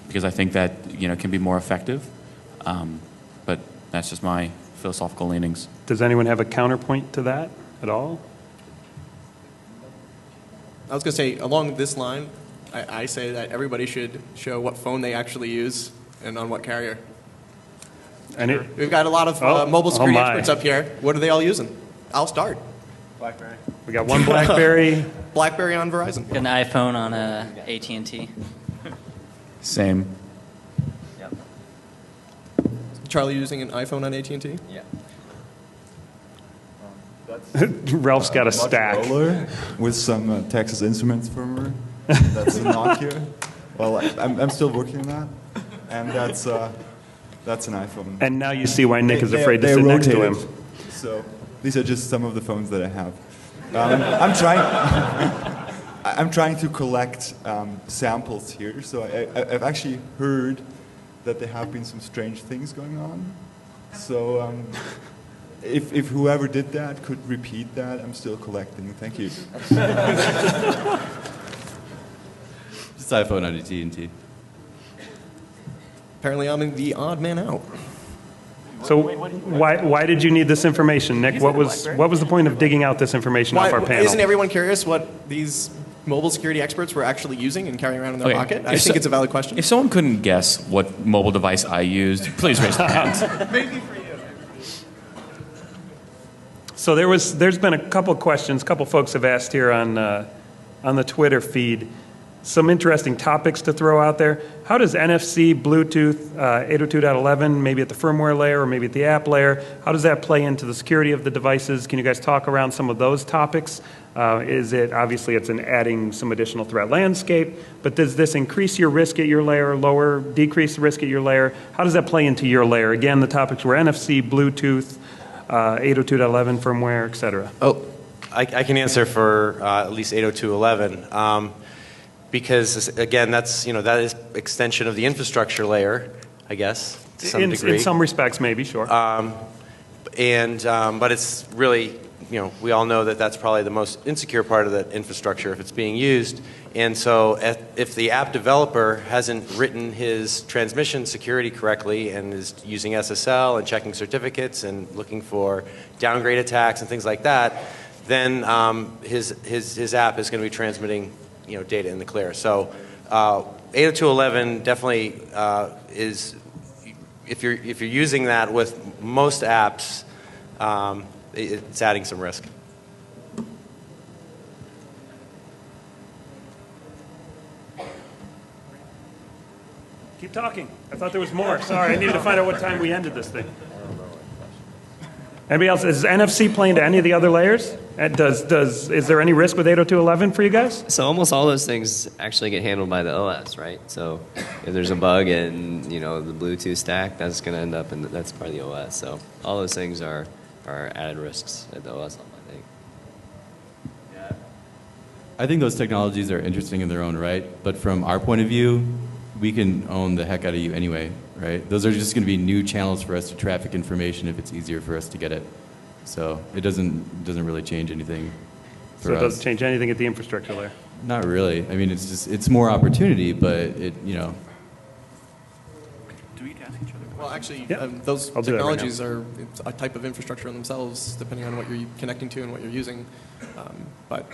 because I think that can be more effective. But that's just my philosophical leanings. Does anyone have a counterpoint to that at all? I was going to say, along this line, I say that everybody should show what phone they actually use and on what carrier. And We've got a lot of mobile security experts up here. What are they all using? I'll start. BlackBerry. We got one BlackBerry. BlackBerry on Verizon. Got an iPhone on AT&T. Same. Yep. Charlie using an iPhone on AT&T? Yeah. Ralph's got a stack. Roller with some Texas Instruments firmware. That's a Nokia. Well, I'm still working on that, and that's an iPhone. And now you see why Nick is afraid to sit next to him. So these are just some of the phones that I have. I'm trying to collect samples here. So I've actually heard that there have been some strange things going on. So if whoever did that could repeat that, I'm still collecting. Thank you. Just iPhone on AT&T. Apparently I'm the odd man out. So why did you need this information, Nick? What was the point of digging out this information off our panel? Isn't everyone curious what these mobile security experts were actually using and carrying around in their pocket? I think it's a valid question. If someone couldn't guess what mobile device I used, please raise their hand. Maybe for you. So there's been a couple questions. A couple folks have asked here on the Twitter feed. Some interesting topics to throw out there. How does NFC, Bluetooth, 802.11, maybe at the firmware layer or maybe at the app layer, how does that play into the security of the devices? Can you guys talk around some of those topics? Obviously it's adding some additional threat landscape, but does this increase your risk at your layer, decrease the risk at your layer? How does that play into your layer? Again, the topics were NFC, Bluetooth, 802.11 firmware, et cetera. Oh, I can answer for at least 802.11. Because again, that is extension of the infrastructure layer, I guess, to some degree. In some respects, maybe, sure. But it's really, we all know that that's probably the most insecure part of the infrastructure if it's being used. And so if the app developer hasn't written his transmission security correctly and is using SSL and checking certificates and looking for downgrade attacks and things like that, then his app is going to be transmitting data in the clear. So 802.11 definitely is, if you're using that with most apps, it's adding some risk. Keep talking. I thought there was more. Sorry, I needed to find out what time we ended this thing. Anybody else? Is NFC playing to any of the other layers? Is there any risk with 802.11 for you guys? So almost all those things actually get handled by the OS, right? So if there's a bug in the Bluetooth stack, that's going to end up that's part of the OS. So all those things are added risks at the OS level, I think. Yeah. I think those technologies are interesting in their own right, but from our point of view, we can own the heck out of you anyway, right? Those are just going to be new channels for us to traffic information if it's easier for us to get it. So it doesn't really change anything for us. So it doesn't change anything at the infrastructure layer? Not really. I mean, it's more opportunity, but it. Do we ask each other questions? Well, actually, Yeah. those I'll do that right technologies are a type of infrastructure in themselves, depending on what you're connecting to and what you're using. But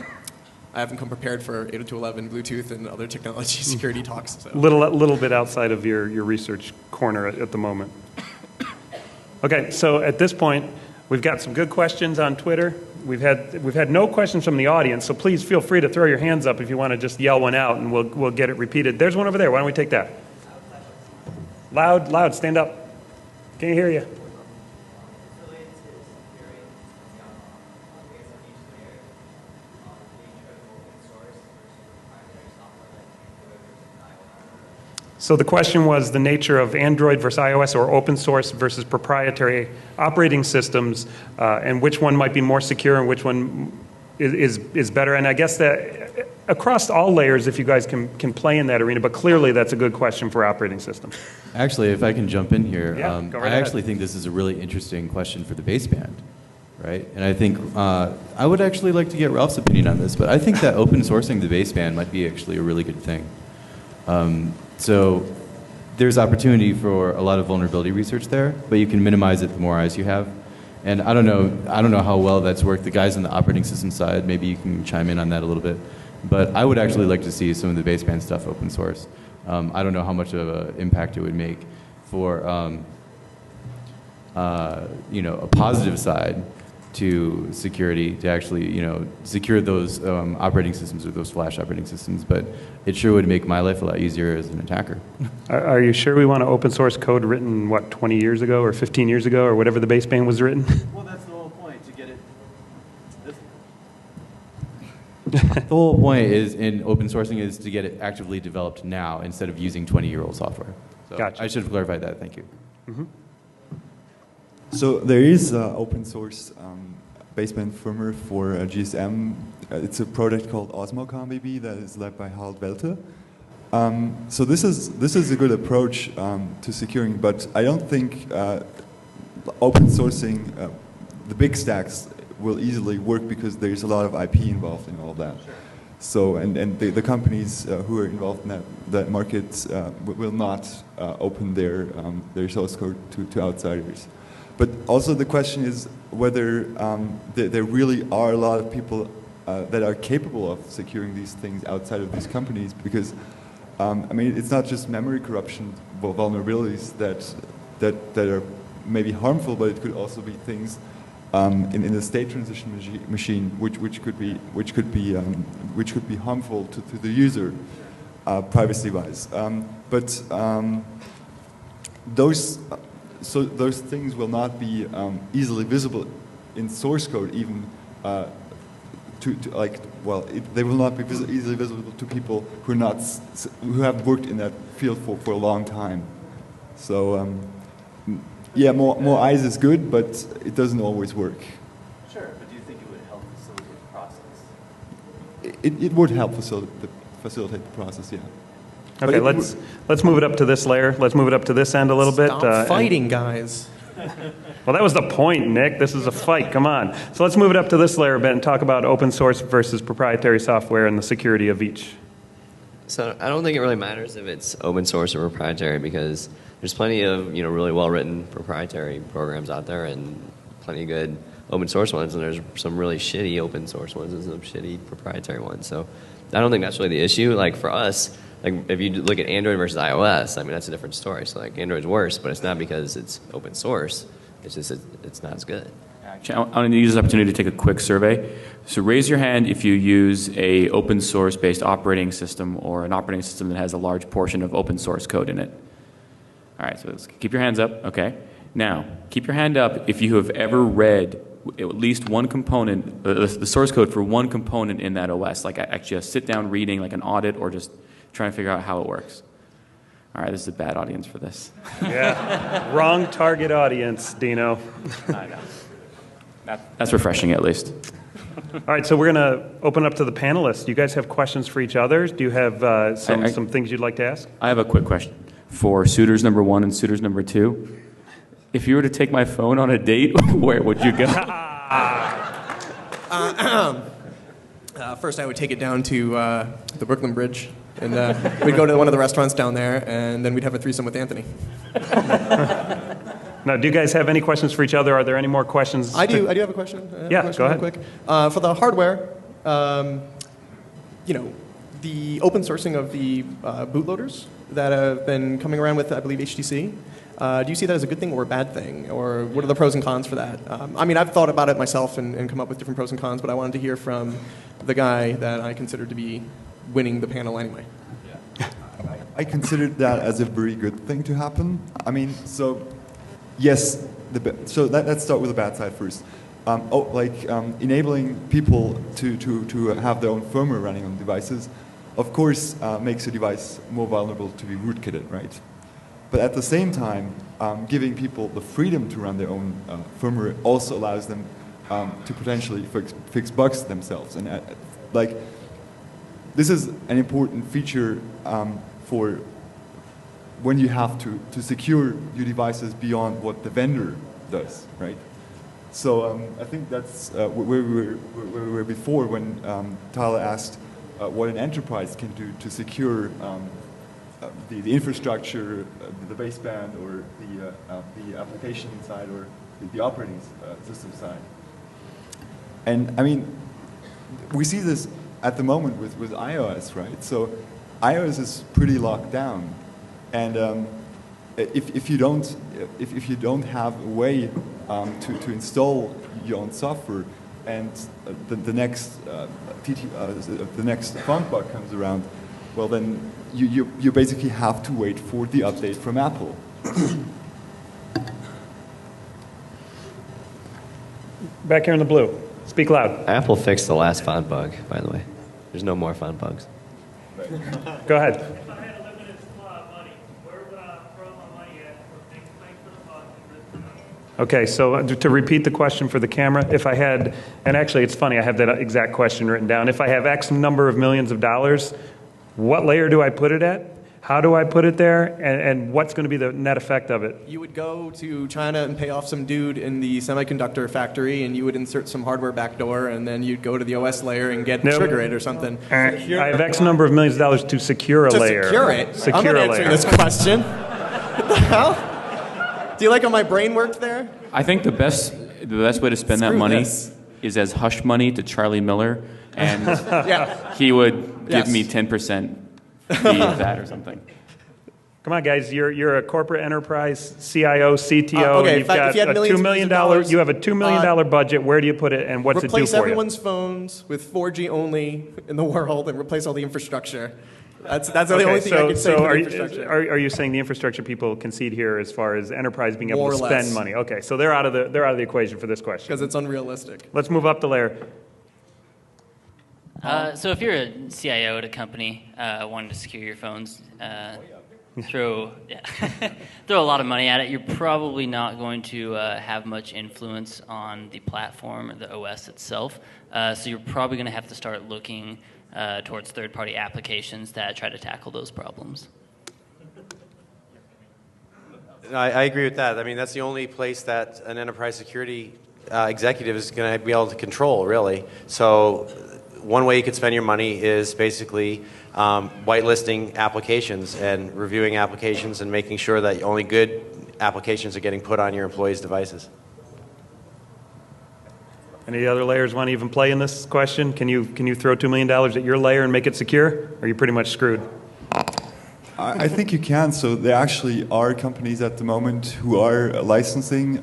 I haven't come prepared for 802.11, Bluetooth, and other technology security talks. So. Little bit outside of your research corner at the moment. Okay, so at this point, we've got some good questions on Twitter. We've had no questions from the audience, so please feel free to throw your hands up if you want to just yell one out, and we'll get it repeated. There's one over there. Why don't we take that? Loud, stand up. Can't hear you. So the question was the nature of Android versus iOS, or open source versus proprietary operating systems, and which one might be more secure and which one is better. And I guess that across all layers, if you guys can play in that arena, but clearly that's a good question for operating systems. Actually, if I can jump in here, Yeah, go right I ahead. actually think this is a really interesting question for the baseband, right? And I think I would actually like to get Ralph's opinion on this, but I think that open sourcing the baseband might be actually a really good thing. So there's opportunity for a lot of vulnerability research there, but you can minimize it the more eyes you have. And I don't know how well that's worked. The guys on the operating system side, maybe you can chime in on that a little bit. But I would actually like to see some of the baseband stuff open source. I don't know how much of an impact it would make for a positive side to security, to actually secure those operating systems or those flash operating systems. But it sure would make my life a lot easier as an attacker. Are you sure we want to open source code written, 20 years ago or 15 years ago or whatever the baseband was written? Well, that's the whole point, to get it. The whole point is in open sourcing is to get it actively developed now instead of using 20-year-old software. So Gotcha. I should have clarified that. Thank you. Mm-hmm. So there is open source baseband firmware for GSM. It's a project called OsmoCom BB that is led by Harald Welte. So this is a good approach to securing, but I don't think open sourcing the big stacks will easily work because there's a lot of IP involved in all that. Sure. So and the companies who are involved in that market will not open their source code to outsiders. But also the question is whether there really are a lot of people that are capable of securing these things outside of these companies, because I mean, it's not just memory corruption vulnerabilities that are maybe harmful, but it could also be things in the state transition machine which could be harmful to the user privacy-wise. But those things will not be easily visible in source code, even they will not be easily visible to people who have worked in that field for a long time. So yeah, more eyes is good, but it doesn't always work. Sure, but do you think it would help facilitate the process? It would help facilitate the process, yeah. Okay, let's move it up to this layer. Let's move it up to this end a little bit. Stop fighting, guys. Well, that was the point, Nick. This is a fight. Come on. So let's move it up to this layer a bit and talk about open source versus proprietary software and the security of each. So I don't think it really matters if it's open source or proprietary, because there's plenty of really well-written proprietary programs out there and plenty of good open source ones, and there's some really shitty open source ones and some shitty proprietary ones. So I don't think that's really the issue. Like for us, like if you look at Android versus iOS, I mean that's a different story. So like Android's worse, but it's not because it's open source. It's just it's not as good. Actually, I want to use this opportunity to take a quick survey. So raise your hand if you use a open source based operating system or an operating system that has a large portion of open source code in it. All right, so let's keep your hands up. Okay. Now, keep your hand up if you have ever read at least one component, the source code for one component in that OS, like actually a sit down reading, like an audit, or just trying to figure out how it works. All right, this is a bad audience for this. Yeah, wrong target audience, Dino. I know. That's refreshing, at least. All right, so we're going to open up to the panelists. Do you guys have questions for each other? Do you have some things you'd like to ask? I have a quick question for suitors number 1 and suitors number 2. If you were to take my phone on a date, where would you go? First, I would take it down to the Brooklyn Bridge, and we'd go to one of the restaurants down there, and then we'd have a threesome with Anthony. Now, do you guys have any questions for each other? Are there any more questions? I do have a question. Yeah, go ahead. Real quick. For the hardware, you know, the open sourcing of the bootloaders that have been coming around with, I believe, HTC. Do you see that as a good thing or a bad thing? Or what are the pros and cons for that? I mean, I've thought about it myself and come up with different pros and cons, but I wanted to hear from the guy that I consider to be winning the panel anyway. I considered that as a very good thing to happen. I mean, so yes, let's start with the bad side first. Enabling people to have their own firmware running on devices, of course, makes a device more vulnerable to be rootkitted, right? But at the same time, giving people the freedom to run their own firmware also allows them to potentially fix bugs themselves. And this is an important feature for when you have to secure your devices beyond what the vendor does, right? So I think that's where we were before when Tyler asked what an enterprise can do to secure the infrastructure, the baseband, or the application side, or the operating system side. And I mean, we see this at the moment with iOS, right? So iOS is pretty locked down, and if you don't have a way to install your own software, and the next font bug comes around, well then you basically have to wait for the update from Apple. Back here in the blue. Speak loud. Apple fixed the last font bug, by the way. There's no more font bugs. Go ahead. If I had a limited supply of money, where would I throw my money at for things for the buck and risk the money? Okay, so to repeat the question for the camera, if I had, and actually it's funny, I have that exact question written down. If I have X number of millions of dollars, what layer do I put it at? How do I put it there? And what's going to be the net effect of it? You would go to China and pay off some dude in the semiconductor factory, and you would insert some hardware backdoor, and then you'd go to the OS layer and trigger it or something. I have X number of millions of dollars to secure a layer. To secure it? Secure I'm not a answering layer. this question. What the hell? Do you like how my brain worked there? I think the best way to spend that Screw money this. is as hush money to Charlie Miller, and Yeah. he would give Yes. me 10% fee of that or something. Come on, guys! You're a corporate enterprise CIO, CTO. Okay, and if you had a millions $2 million. of dollars, You have a $2 million budget. Where do you put it, and what's it do Replace for you? everyone's phones with 4G only in the world and replace all the infrastructure. That's the only thing I can say for the infrastructure. Are you saying the infrastructure people concede here as far as enterprise being able More to or spend less. money? Okay, so they're out of the equation for this question. Because it's unrealistic. Let's move up the layer. So if you're a CIO at a company wanting to secure your phones, throw a lot of money at it, you're probably not going to have much influence on the platform or the OS itself. So you're probably going to have to start looking towards third-party applications that try to tackle those problems. I agree with that. I mean, that's the only place that an enterprise security executive is going to be able to control, really. So one way you could spend your money is basically whitelisting applications and reviewing applications and making sure that only good applications are getting put on your employees' devices. Any other layers want to even play in this question? Can you throw $2 million at your layer and make it secure? Or are you pretty much screwed? I think you can. So there actually are companies at the moment who are licensing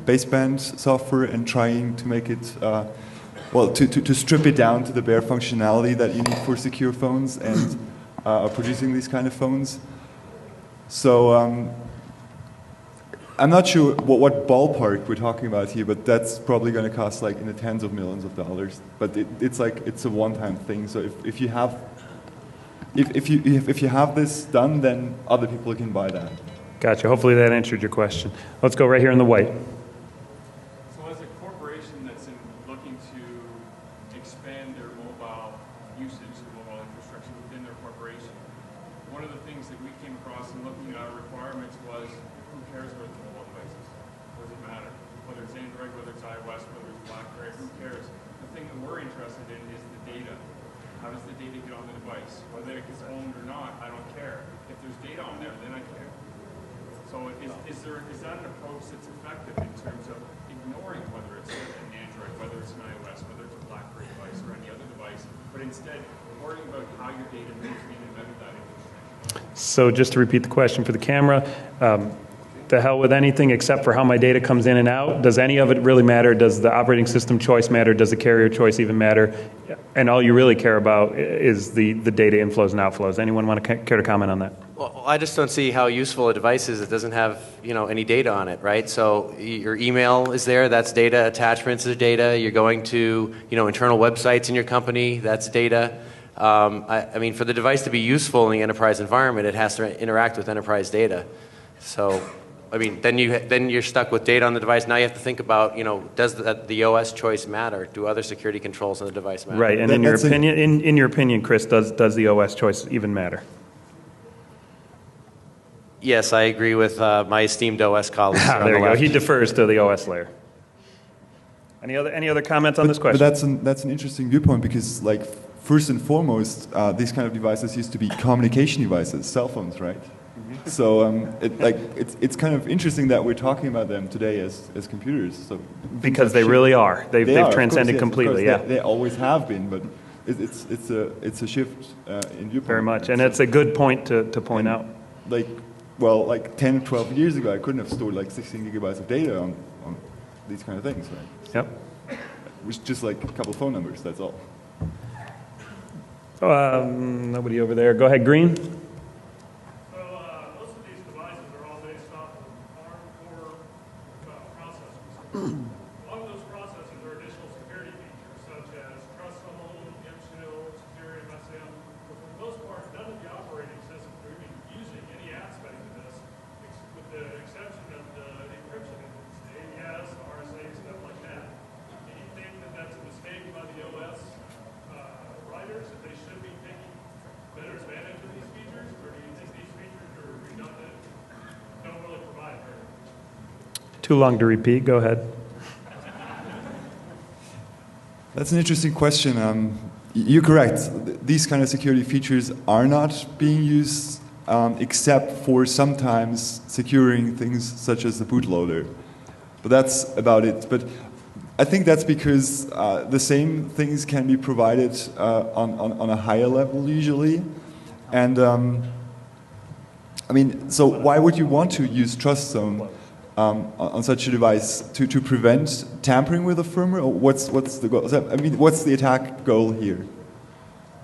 baseband software and trying to make it, to strip it down to the bare functionality that you need for secure phones, and are producing these kind of phones. So I'm not sure what ballpark we're talking about here, but that's probably going to cost like in the tens of millions of dollars. But it's a one-time thing. So if you have this done, then other people can buy that. Gotcha. Hopefully that answered your question. Let's go right here in the white. So as a corporation that's looking to expand their mobile usage, their mobile infrastructure within their corporation, one of the things that we came across in looking at our requirements was, who cares about the mobile devices? What does it matter? Whether it's Android, whether it's iOS, whether it's BlackHat, who cares? The thing that we're interested in is the data. How does the data get on the device? Whether it gets owned or not, I don't care. If there's data on there, then I care. So is that an approach that's effective in terms of ignoring whether it's an Android, whether it's an iOS, whether it's a BlackBerry device or any other device, but instead worrying about how your data moves in and out of that infrastructure? So just to repeat the question for the camera, the hell with anything except for how my data comes in and out. Does any of it really matter? Does the operating system choice matter? Does the carrier choice even matter? And all you really care about is the data inflows and outflows. Anyone want to care to comment on that? Well, I just don't see how useful a device is that doesn't have, any data on it, right? So your email is there, that's data. Attachments is data. You're going to, internal websites in your company, that's data. I mean, for the device to be useful in the enterprise environment, it has to interact with enterprise data. So, I mean, then you're stuck with data on the device. Now you have to think about, does the OS choice matter? Do other security controls on the device matter? Right, and in your opinion, Chris, does the OS choice even matter? Yes, I agree with my esteemed OS colleagues. There you go. He defers to the OS layer. Any other comments on this question? But that's an interesting viewpoint because, like, first and foremost, these kind of devices used to be communication devices, cell phones, right? Mm-hmm. So it's kind of interesting that we're talking about them today as computers. So because they really are. They've transcended yes, completely. Yeah, they always have been, but it's a shift in viewpoint. Very much, and it's a good point to point out. Like 10, 12 years ago, I couldn't have stored like 16 gigabytes of data on these kind of things, right? Yep. It was just like a couple phone numbers, that's all. Nobody over there. Go ahead, Green. So most of these devices are all based off of ARM core processors. Among those processors are additional security features such as trust zone, MShield, secure MSM. But for the most part, none of the operating systems are even using any aspect of this, with the exception of the encryption engines, the AES, RSA, stuff like that. Do you think that that's a mistake by the OS writers, that they should be taking better advantage of these features, or do you think these features are redundant, don't really provide very much? Too long to repeat. Go ahead. That's an interesting question. You're correct. These kind of security features are not being used except for sometimes securing things such as the bootloader. But that's about it. But I think that's because the same things can be provided on a higher level usually. And I mean, so why would you want to use Trust Zone on such a device to prevent tampering with the firmware? Or what's the goal? I mean, what's the attack goal here?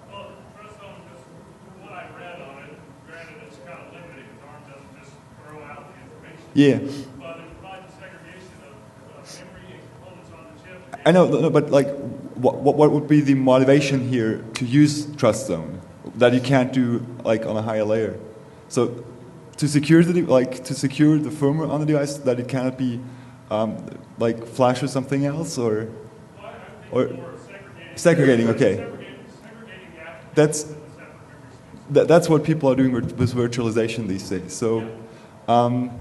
Well, Trust Zone, just from what I read on it, granted it's kind of limited because ARM doesn't just throw out the information. Yeah. But it provides a segregation of memory and components on the chip. I know, no, but like, what would be the motivation here to use Trust Zone that you can't do like on a higher layer? So to secure the firmware on the device that it cannot be like flash or something else, or segregating. Okay, that's what people are doing with virtualization these days. So I'm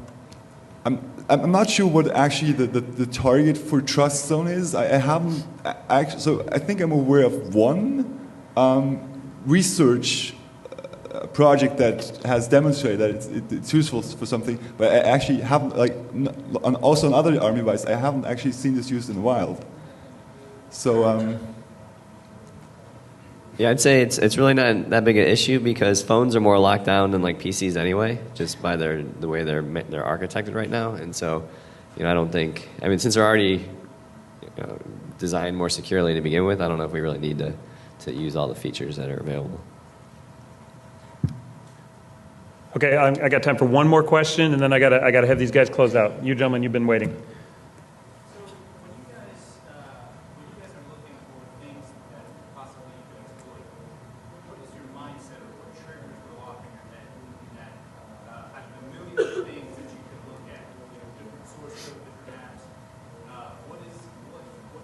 not sure what actually the target for Trust Zone is. I haven't actually, so I think I'm aware of one research project that has demonstrated that it's useful for something, but I actually haven't, like, also on other ARM devices, I haven't actually seen this used in the wild. So yeah, I'd say it's really not that big an issue because phones are more locked down than like PCs anyway, just by the way they're architected right now. And so, I don't think, I mean, since they're already designed more securely to begin with, I don't know if we really need to use all the features that are available. Okay, I got time for one more question, and then I gotta have these guys close out. You gentlemen, you've been waiting. So when you guys are looking for things that possibly you could exploit, what is your mindset or what triggers go off in your head looking at out of the millions of things that you could look at, different source code, different apps, what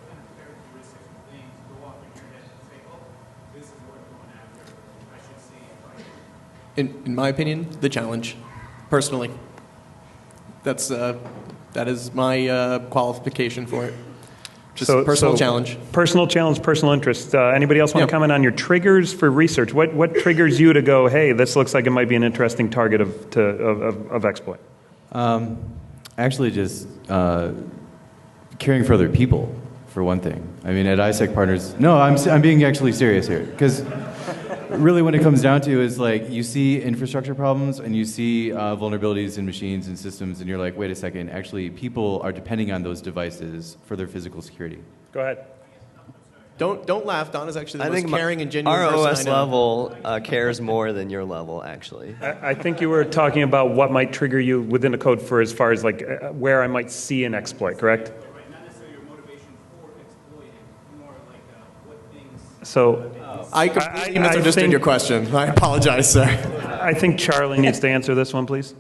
kind of characteristics or things go off in your head and say, oh, this is what I'm going after, I should see it right? In my opinion, the challenge, personally. That is my qualification for it. Just personal challenge. Personal challenge, personal interest. Anybody else want to comment on your triggers for research? What triggers you to go, hey, this looks like it might be an interesting target of exploit? Actually, just caring for other people, for one thing. I mean, at ISEC Partners, no, I'm being actually serious here, because really what it comes down to is like you see infrastructure problems and you see vulnerabilities in machines and systems, and you're like, wait a second, actually people are depending on those devices for their physical security. Go ahead. Don't laugh. Don is actually the I most think caring and genuine our person OS I know. level cares more than your level, actually. I think you were talking about what might trigger you within the code for as far as like where I might see an exploit, correct? Right, not necessarily your motivation for exploiting, more like what things. So I completely misunderstood your question. I apologize, sir. I think Charlie needs to answer this one, please.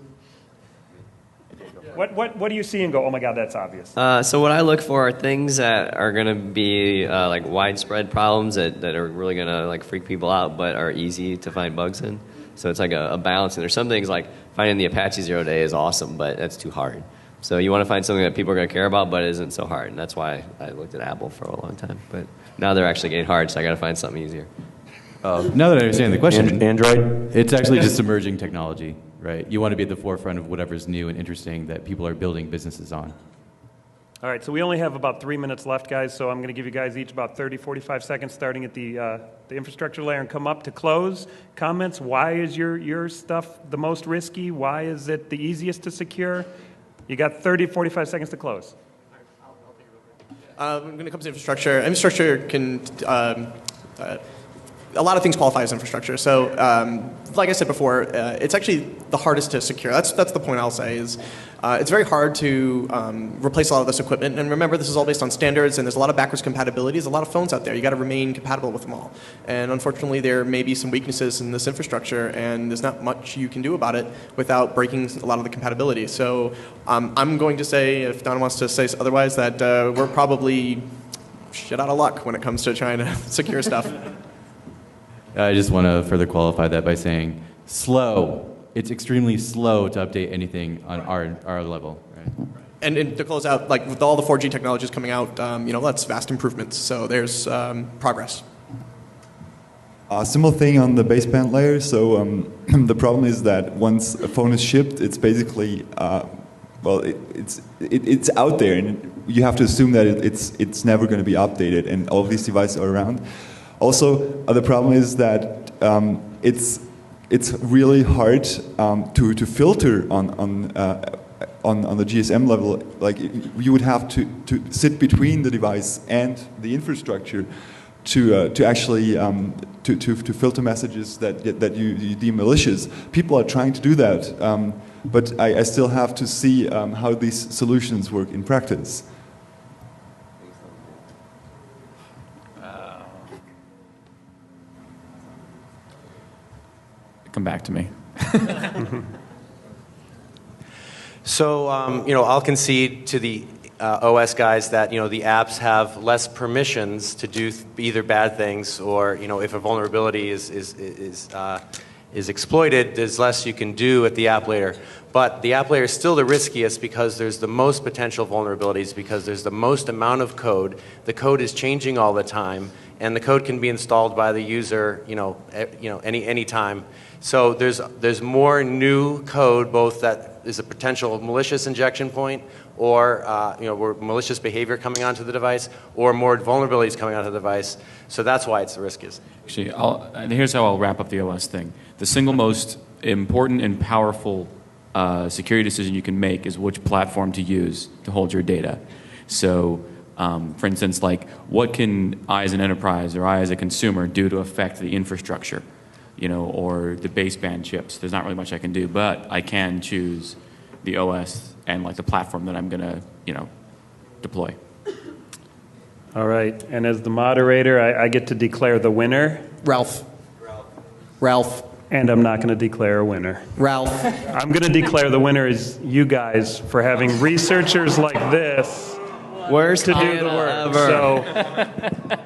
What do you see and go, oh my God, that's obvious? So what I look for are things that are going to be like widespread problems that are really going to like freak people out, but are easy to find bugs in. So it's like a balance. And there's some things like finding the Apache 0-day is awesome, but that's too hard. So you want to find something that people are going to care about, but isn't so hard. And that's why I looked at Apple for a long time. But now they're actually getting hard, so I got to find something easier. Now that I understand the question, Android? it's actually just emerging technology, right? You want to be at the forefront of whatever's new and interesting that people are building businesses on. All right, so we only have about 3 minutes left, guys, so I'm going to give you guys each about 30, 45 seconds starting at the infrastructure layer and come up to close. Comments, why is your stuff the most risky? Why is it the easiest to secure? You got 30, 45 seconds to close. When it comes to infrastructure can, a lot of things qualify as infrastructure. So, like I said before, it's actually the hardest to secure. That's the point I'll say is it's very hard to replace a lot of this equipment. And remember, this is all based on standards, and there's a lot of backwards compatibility. There's a lot of phones out there. You got to remain compatible with them all. And unfortunately, there may be some weaknesses in this infrastructure, and there's not much you can do about it without breaking a lot of the compatibility. So, I'm going to say, if Don wants to say otherwise, that we're probably shit out of luck when it comes to trying to secure stuff. I just want to further qualify that by saying slow. It's extremely slow to update anything on our level. Right? And to close out, like with all the 4G technologies coming out, that's vast improvements. So there's progress. Similar thing on the baseband layer. So the problem is that once a phone is shipped, it's basically it's out there, and you have to assume that it's never going to be updated, and all of these devices are around. Also, the problem is that it's really hard to filter on the GSM level. Like you would have to sit between the device and the infrastructure to actually to filter messages that you deem malicious. People are trying to do that, but I still have to see how these solutions work in practice. Come back to me. So, I'll concede to the OS guys that, the apps have less permissions to do either bad things or, if a vulnerability is exploited, there's less you can do at the app layer. But the app layer is still the riskiest because there's the most potential vulnerabilities, because there's the most amount of code. The code is changing all the time, and the code can be installed by the user, any time. So there's more new code, both that is a potential malicious injection point, or where malicious behavior coming onto the device, or more vulnerabilities coming onto the device. So that's why it's the riskiest. Actually, here's how I'll wrap up the OS thing. The single most important and powerful security decision you can make is which platform to use to hold your data. So, for instance, like what can I as an enterprise or I as a consumer do to affect the infrastructure? Or the baseband chips. There's not really much I can do, but I can choose the OS and like the platform that I'm gonna, deploy. All right, and as the moderator, I get to declare the winner. Ralph. And I'm not going to declare a winner. Ralph. I'm going to declare the winner is you guys for having researchers like this Worst to do the work. So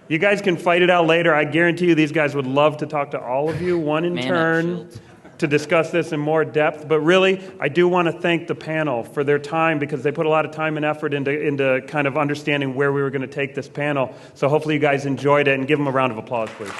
you guys can fight it out later. I guarantee you these guys would love to talk to all of you, one in turn, to discuss this in more depth. But really, I do want to thank the panel for their time, because they put a lot of time and effort into kind of understanding where we were going to take this panel. So hopefully you guys enjoyed it, and give them a round of applause, please.